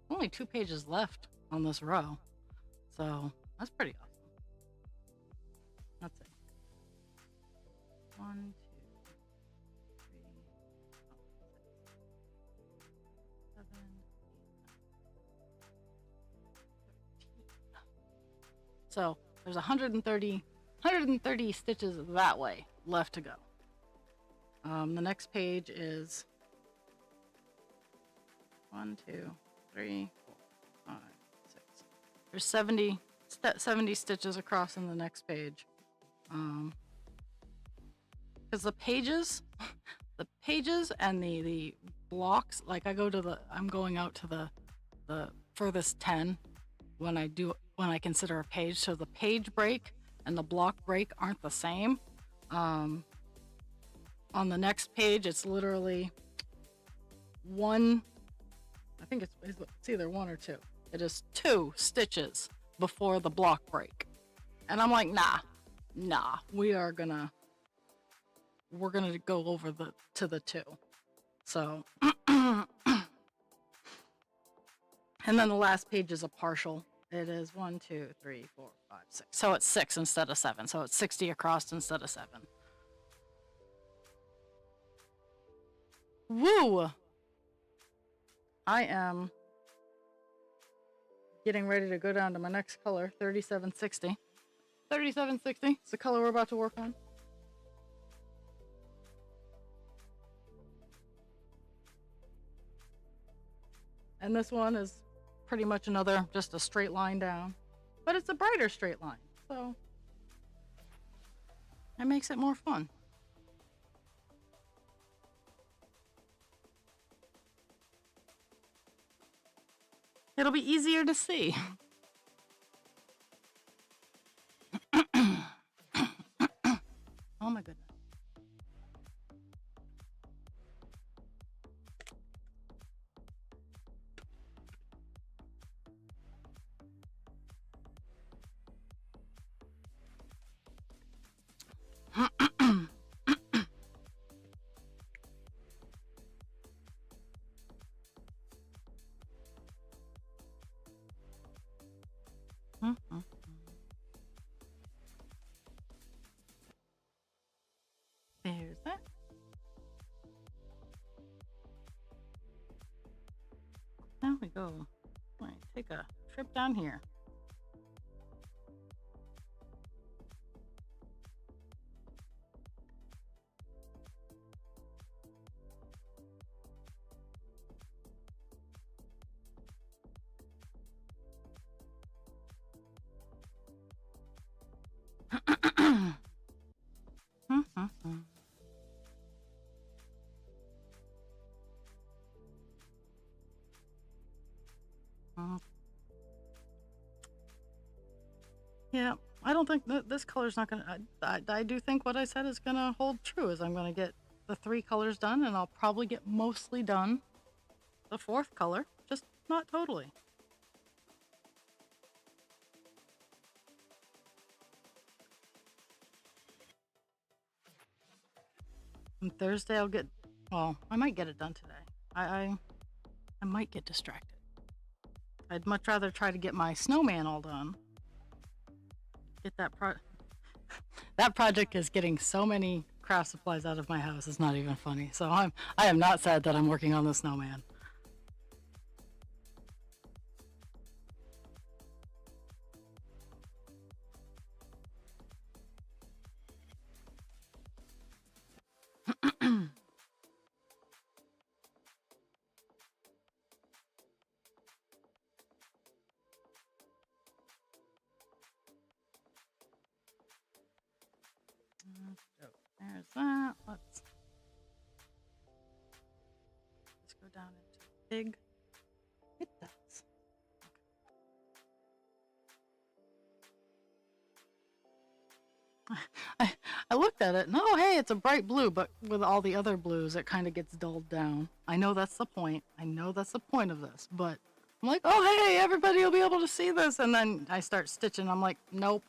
2 pages left on this row, so that's pretty awesome. Let's see. 1, 2, 3, 4, 5, 6, 7, 8, 9, 13. So there's 130 stitches that way left to go. The next page is 1, 2, 3, 4, 5, 6. There's 70 stitches across in the next page. Because the pages and the blocks, like I'm going out to the furthest 10 when I consider a page. So the page break and the block break aren't the same. On the next page, it's literally one. I think it's either 1 or 2. It is 2 stitches before the block break. And I'm like, nah, we're gonna go over to the 2. So, and then the last page is a partial it is 1, 2, 3, 4, 5, 6. So it's 6 instead of 7. So it's 60 across instead of 7. Woo! I am getting ready to go down to my next color, 3760. 3760 is the color we're about to work on. And this one is pretty much another, just a straight line down. But it's a brighter straight line, so it makes it more fun. It'll be easier to see. Oh my goodness. There's that. Now we go. Right, take a trip down here. Yeah, I don't think this color's not gonna. I do think what I said is gonna hold true. Is I'm gonna get the 3 colors done, and I'll probably get mostly done the 4th color, just not totally. And Thursday I'll get. Well, I might get it done today. I might get distracted. I'd much rather try to get my snowman all done. Get that that project is getting so many craft supplies out of my house. It's not even funny. So I am not sad that I'm working on the snowman. There's that. Let's go down into big. It does. Okay. I looked at it and oh hey, it's a bright blue, but with all the other blues, it kind of gets dulled down. I know that's the point. I know that's the point of this, but I'm like, oh hey, everybody will be able to see this, and then I start stitching. I'm like, nope.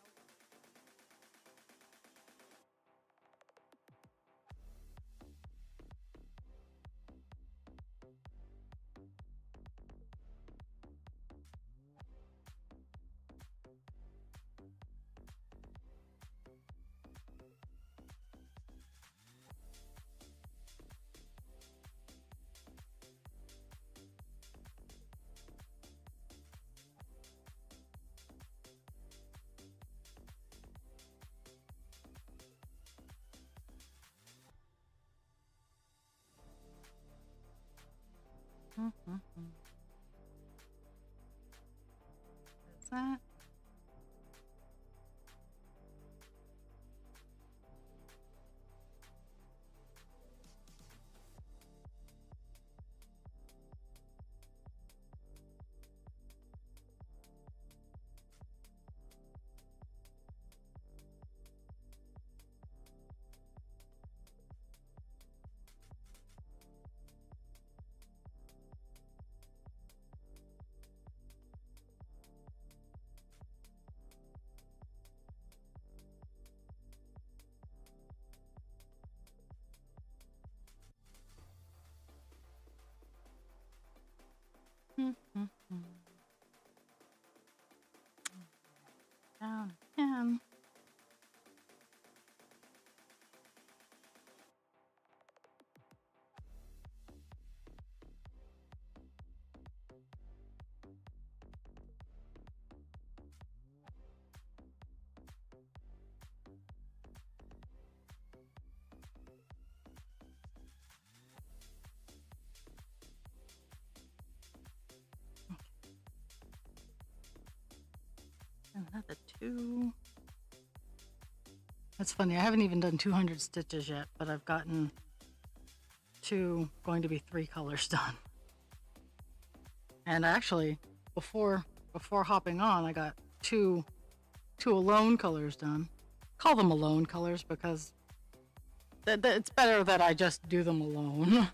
That's that. Another 2. That's funny. I haven't even done 200 stitches yet, but I've gotten 2, going to be 3 colors done. And actually, before hopping on, I got two alone colors done. Call them alone colors because it's better that I just do them alone.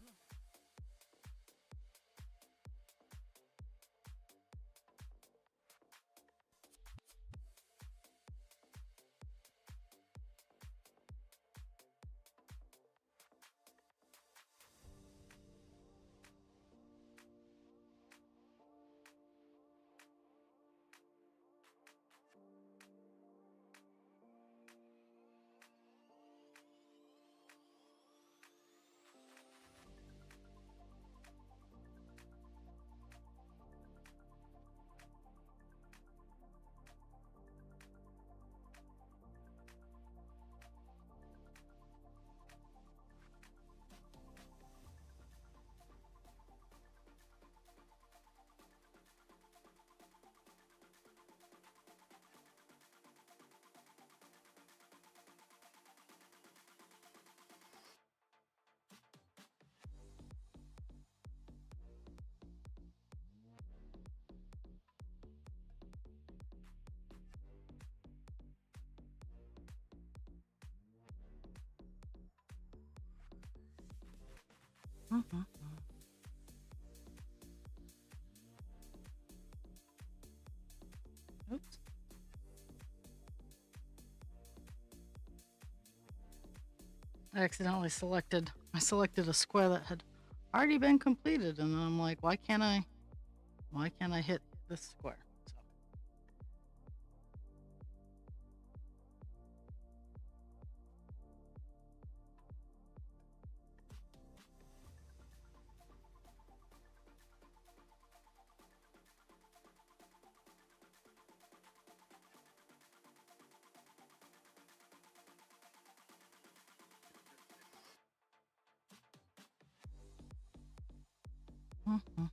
Mhm. Oops. I selected a square that had already been completed, and I'm like, why can't I hit this square? So.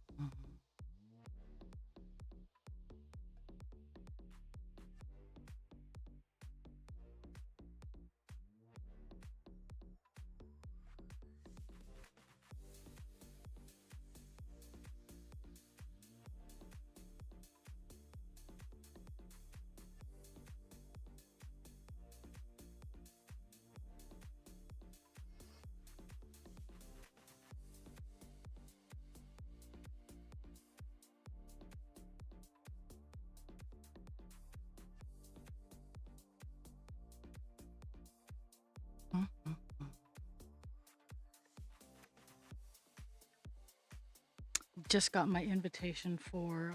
Just got my invitation for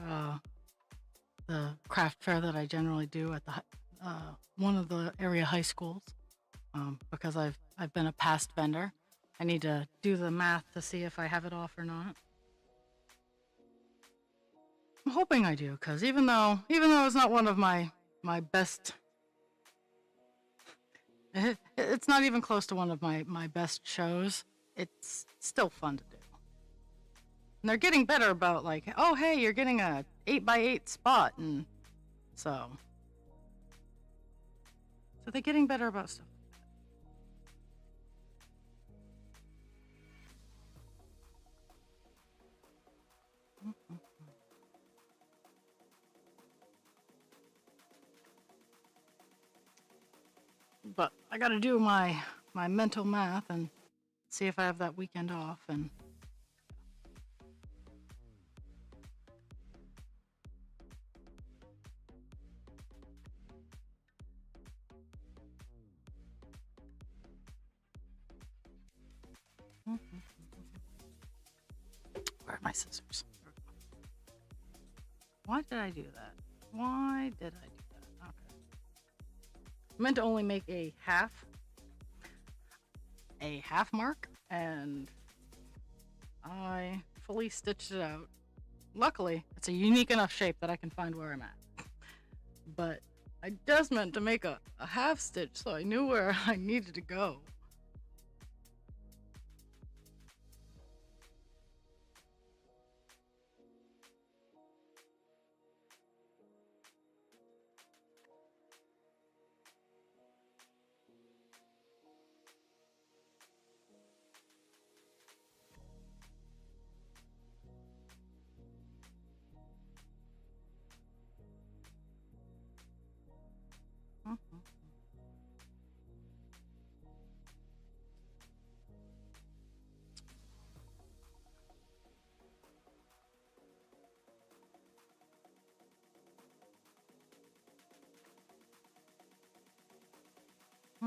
the craft fair that I generally do at the one of the area high schools, because I've been a past vendor. I need to do the math to see if I have it off or not. I'm hoping I do, because even though it's not one of my best, it's not even close to one of my best shows. It's still fun to do. And they're getting better about, like, oh hey, you're getting a 8x8 spot, and so they're getting better about stuff. But I got to do my mental math and see if I have that weekend off. And where are my scissors? Why did I do that? Why did I do that? Okay. I meant to only make a half mark, and I fully stitched it out. Luckily, it's a unique enough shape that I can find where I'm at. But I just meant to make a half stitch so I knew where I needed to go.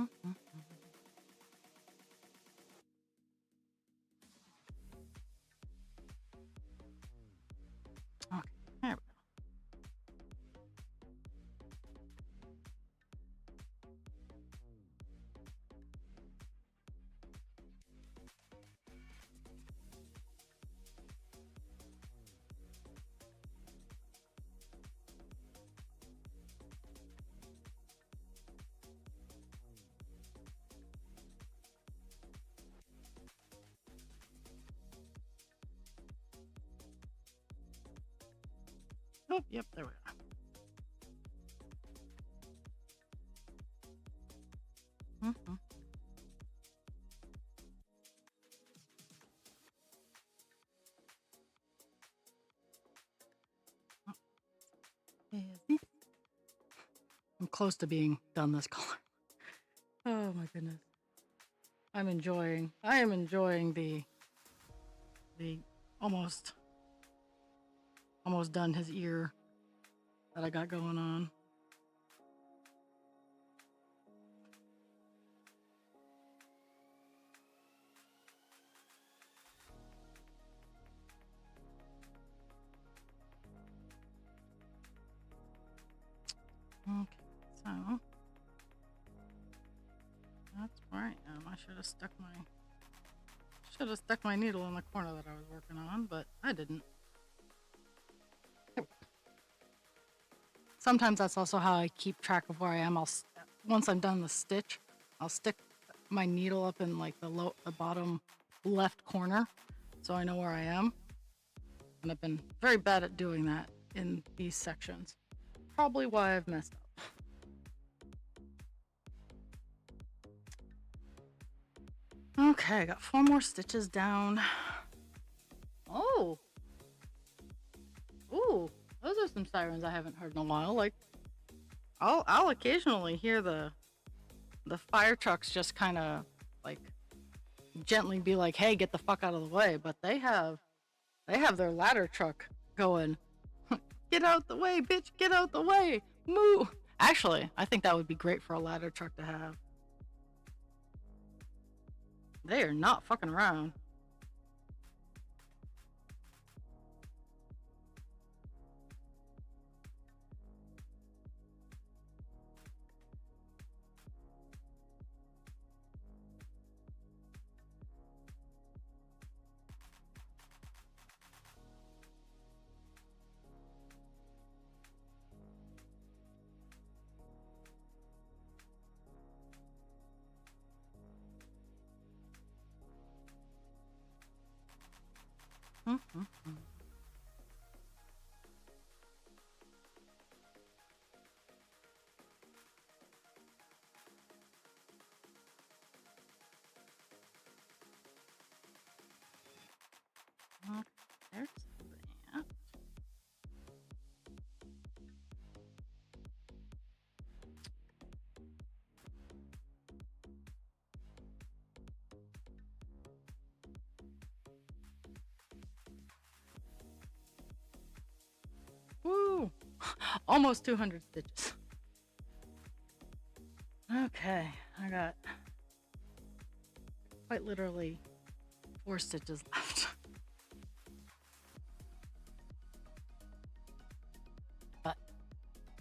Mm-hmm. Okay, there we go. Oh, yep, there we go. Mm-hmm. I'm close to being done this color. Oh my goodness. I am enjoying the almost done his ear that I got going on. Okay, so that's where I am. I should have stuck my needle in the corner that I was working on, but I didn't. Sometimes that's also how I keep track of where I am. Once I'm done the stitch, I'll stick my needle up in like the bottom left corner, so I know where I am. And I've been very bad at doing that in these sections. Probably why I've messed up. Okay, I got 4 more stitches down. Oh. Ooh, those are some sirens I haven't heard in a while. Like, I'll occasionally hear the fire trucks just kind of like gently be like, "Hey, get the fuck out of the way!" But they have their ladder truck going, "Get out the way, bitch! Get out the way! Move!" Actually, I think that would be great for a ladder truck to have. They are not fucking around. Mm-hmm. Okay, there's that. Woo! Almost 200 stitches. Okay, I got quite literally 4 stitches left. But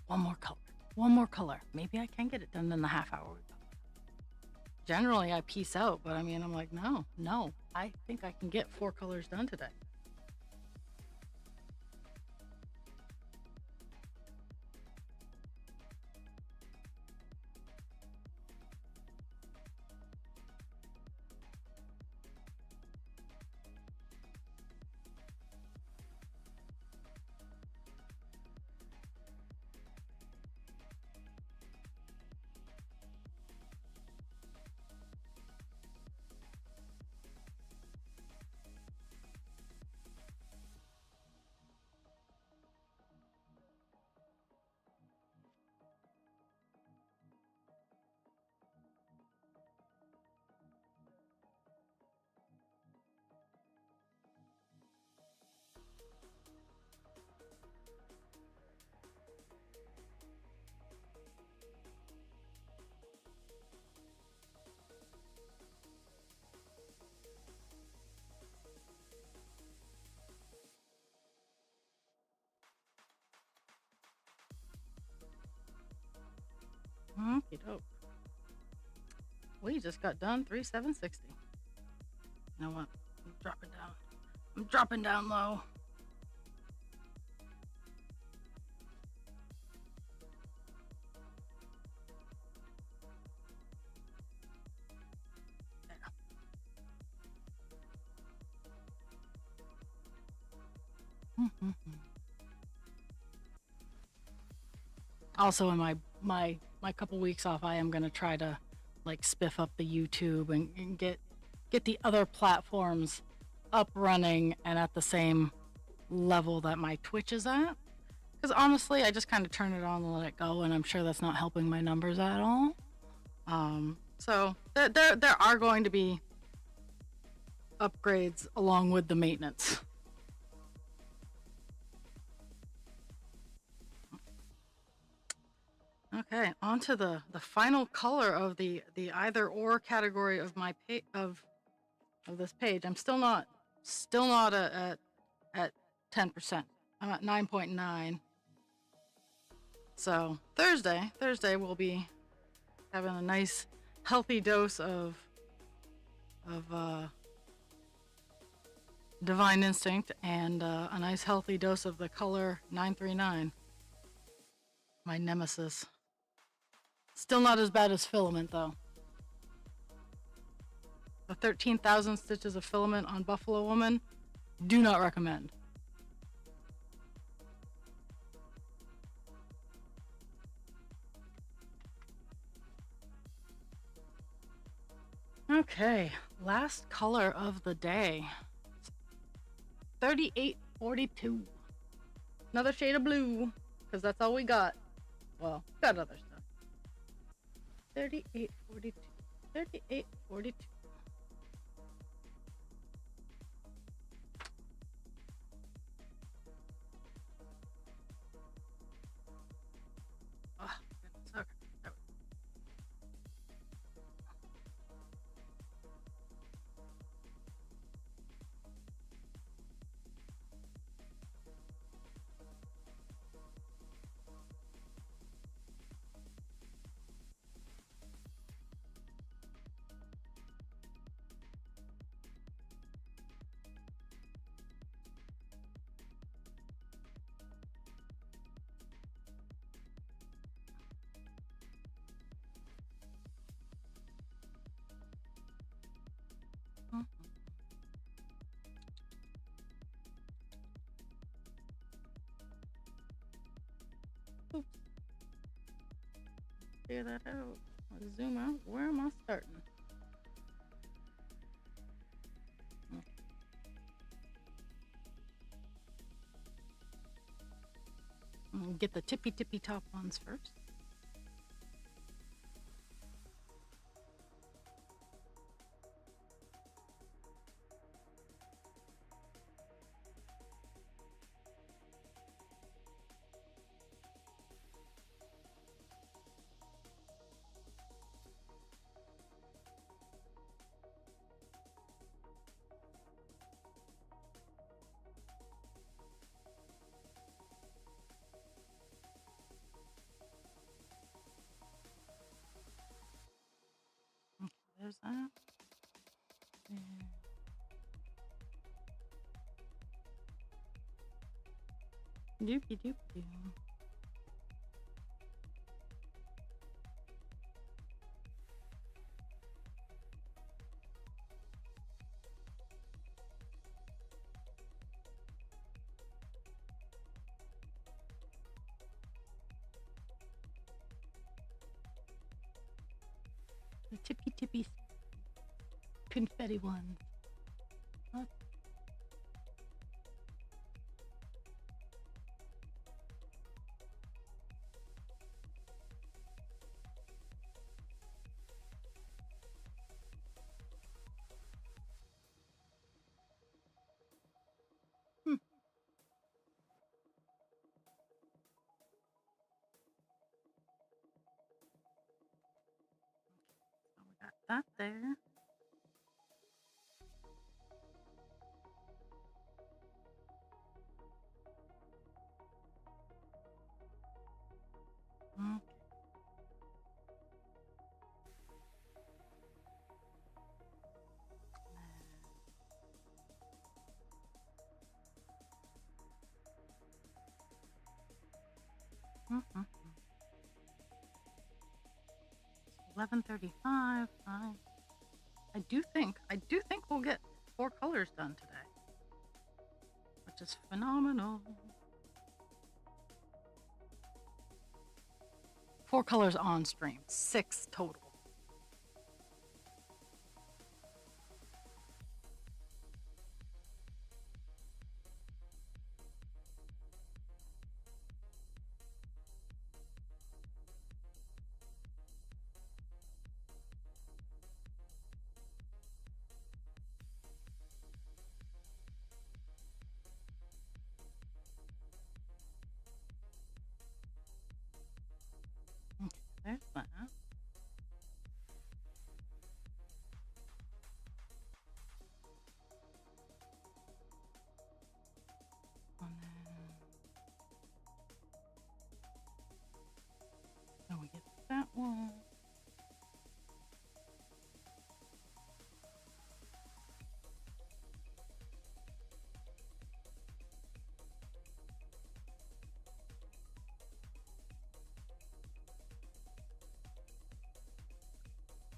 one more color. Maybe I can get it done in the half hour. Generally, I piece out, but I mean, I'm like, no, I think I can get 4 colors done today. Okie doke. We just got done 3,760. You know what? I'm dropping down. I'm dropping down low. Also, in my couple weeks off, I am gonna try to like spiff up the YouTube and get the other platforms up running and at the same level that my Twitch is at. Because honestly, I just kind of turn it on and let it go, and I'm sure that's not helping my numbers at all. So there are going to be upgrades along with the maintenance. Okay, on to the final color of the either or category of my of this page. I'm still not at 10%. I'm at 9.9. So Thursday we'll be having a nice healthy dose of Divine Instinct and a nice healthy dose of the color 939. My nemesis. Still not as bad as filament though. The 13,000 stitches of filament on Buffalo Woman, do not recommend. Okay, last color of the day. 3842. Another shade of blue, because that's all we got. Well, got other stuff. 3842. 3842. Oh, goodness. Okay. Oops. Figure that out. Let's zoom out. Where am I starting? Get the tippy top ones first. There's that. Doopy doopy. The tippy confetti ones. What? So we got that there. 11:35. I do think we'll get 4 colors done today, which is phenomenal. 4 colors on stream, 6 total. Okay, there's that. And then we get that one.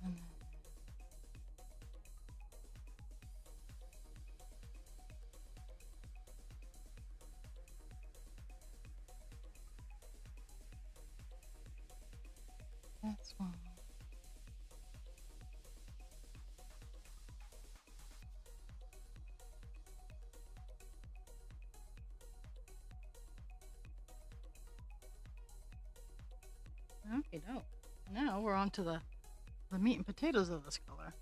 And then that's one. Okay, dope. Now we're on to the meat and potatoes of this color.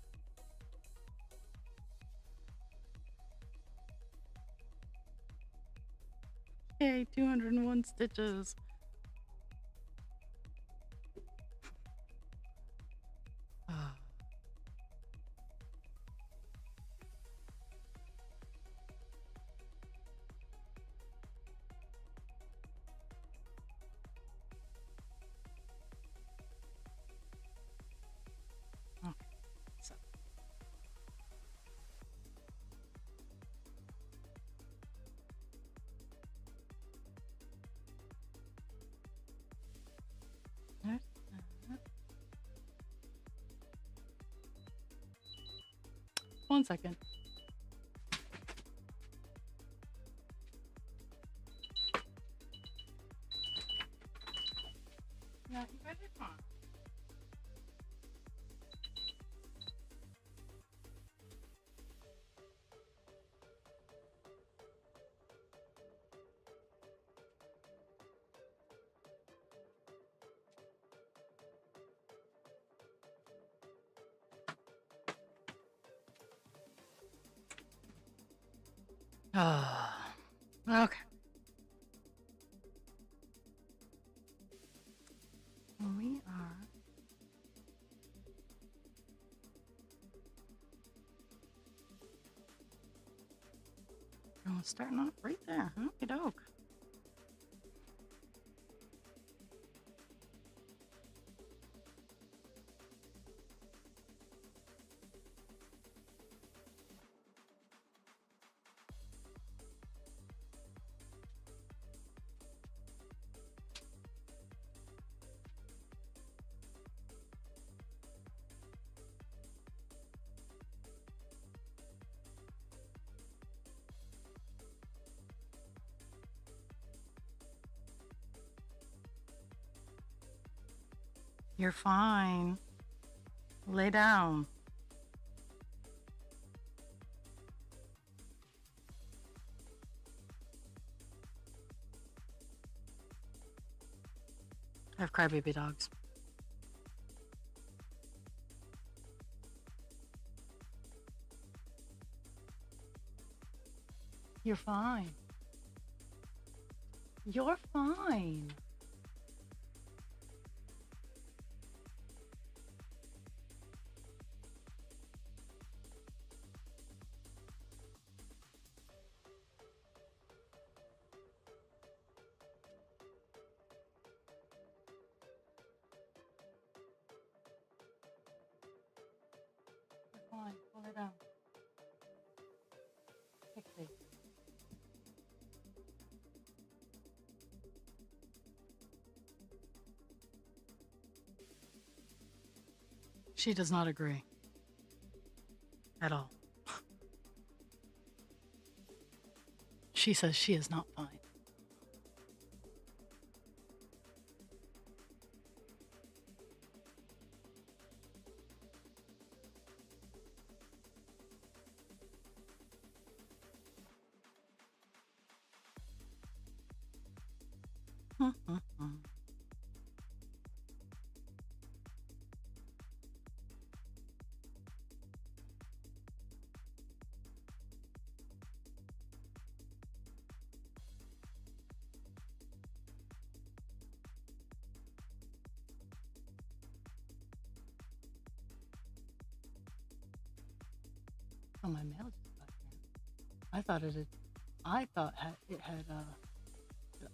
Yay, 201 stitches. Ah. Okay, so there's that. 1 second. No, you guys are fine. Ah, okay. We are starting off right there. Okie doke. You're fine. Lay down. I have crybaby dogs. You're fine. You're fine. You're fine. Pull it down. Quickly. Okay. 1, She does not agree. At all. She says she is not fine. Oh, my mail just got here. I thought it had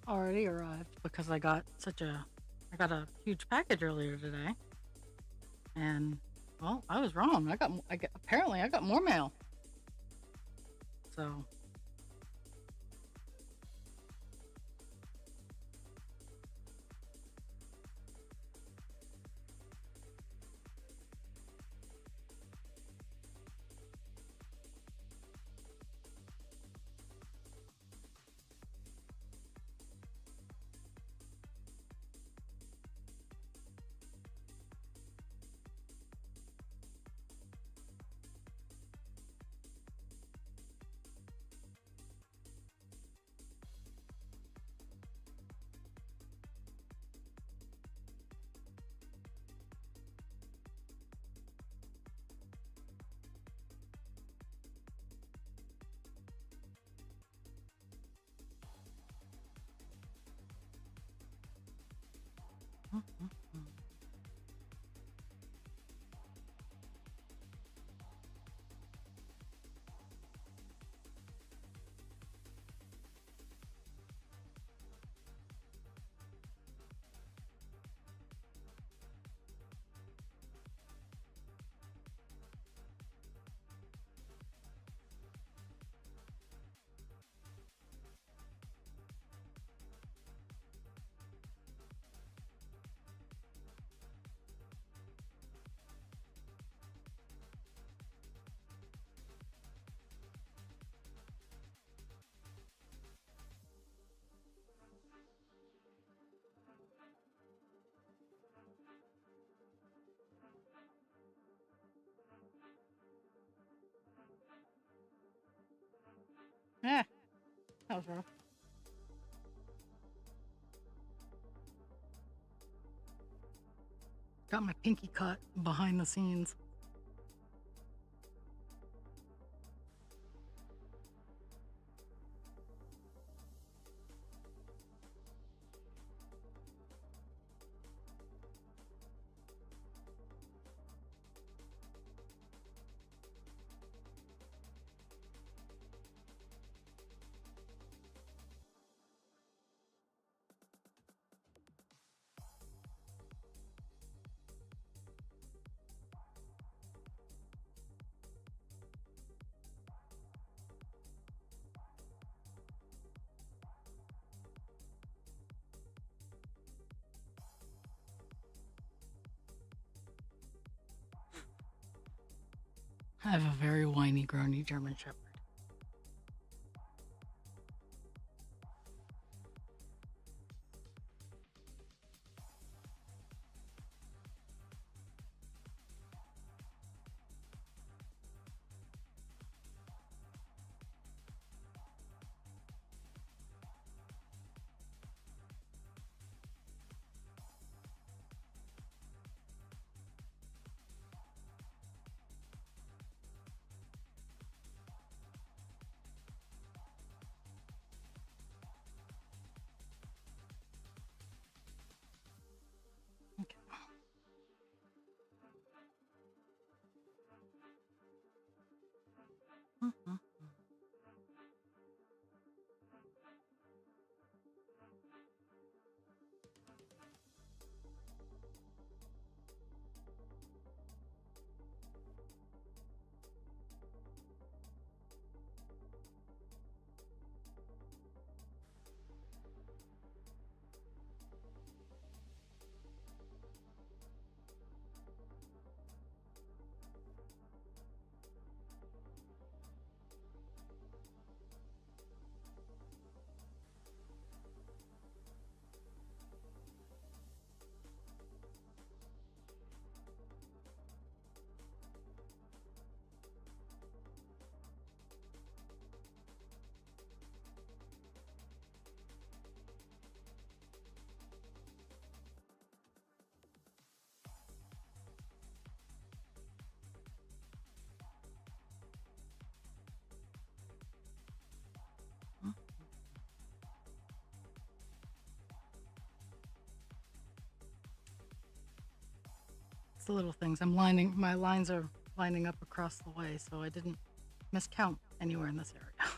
already arrived because I got a huge package earlier today, and well, I was wrong. Apparently I got more mail. So yeah, that was rough. Got my pinky cut behind the scenes. I have a very whiny, groany German Shepherd. Okay. the little things. My lines are lining up across the way, so I didn't miscount anywhere in this area.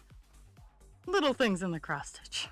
Little things in the cross stitch.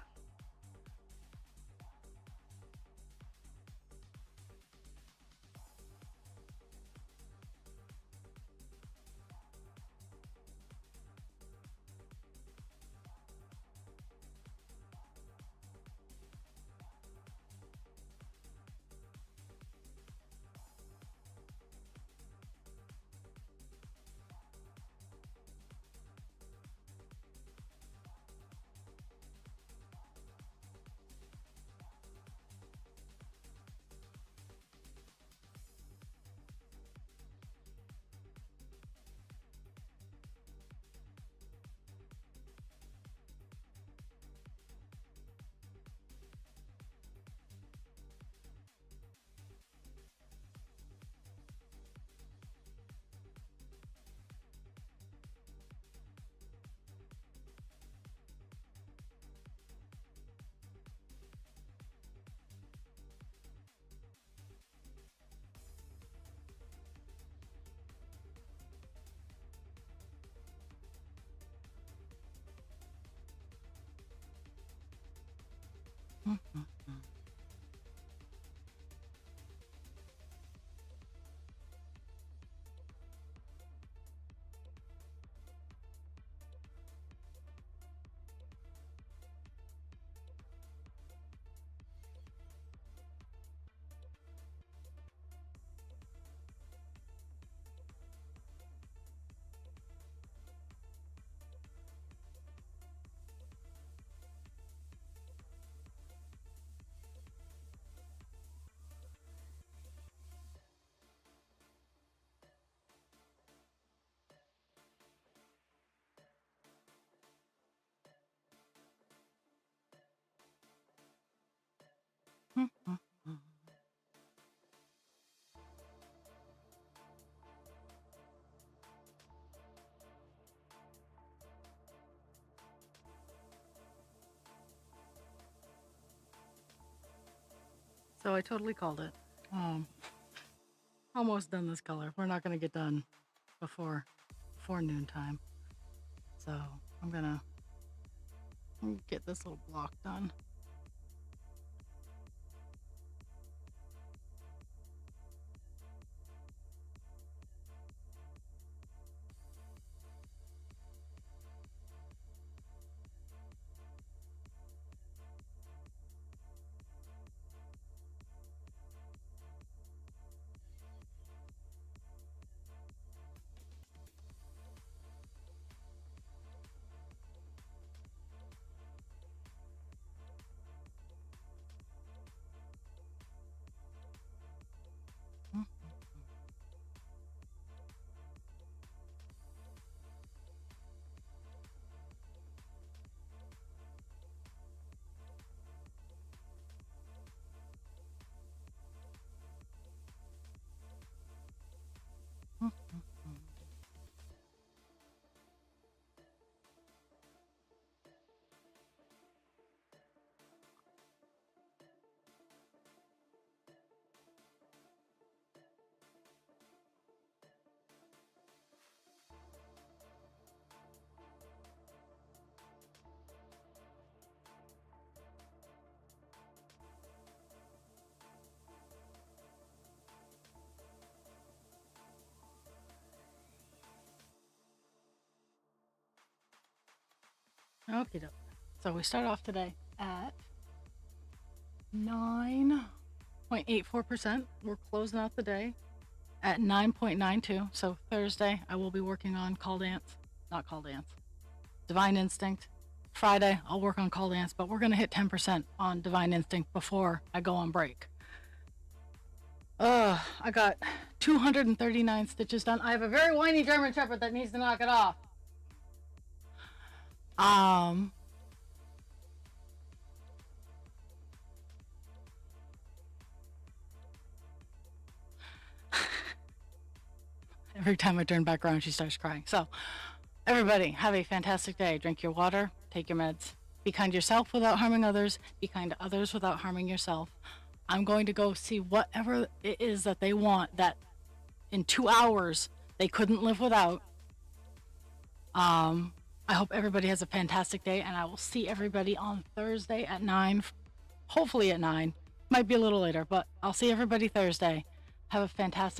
So I totally called it. Almost done this color. We're not going to get done before noontime. So I'm gonna get this little block done. Okay, so we start off today at 9.84%. We're closing out the day at 9.92. So Thursday, I will be working on Divine Instinct. Friday, I'll work on Call Dance, but we're going to hit 10% on Divine Instinct before I go on break. I got 239 stitches done. I have a very whiny German Shepherd that needs to knock it off. Every time I turn back around, she starts crying. So, everybody, have a fantastic day. Drink your water, take your meds. Be kind to yourself without harming others. Be kind to others without harming yourself. I'm going to go see whatever it is that they want that in 2 hours they couldn't live without. I hope everybody has a fantastic day, and I will see everybody on Thursday at 9. Hopefully at 9. Might be a little later, but I'll see everybody Thursday. Have a fantastic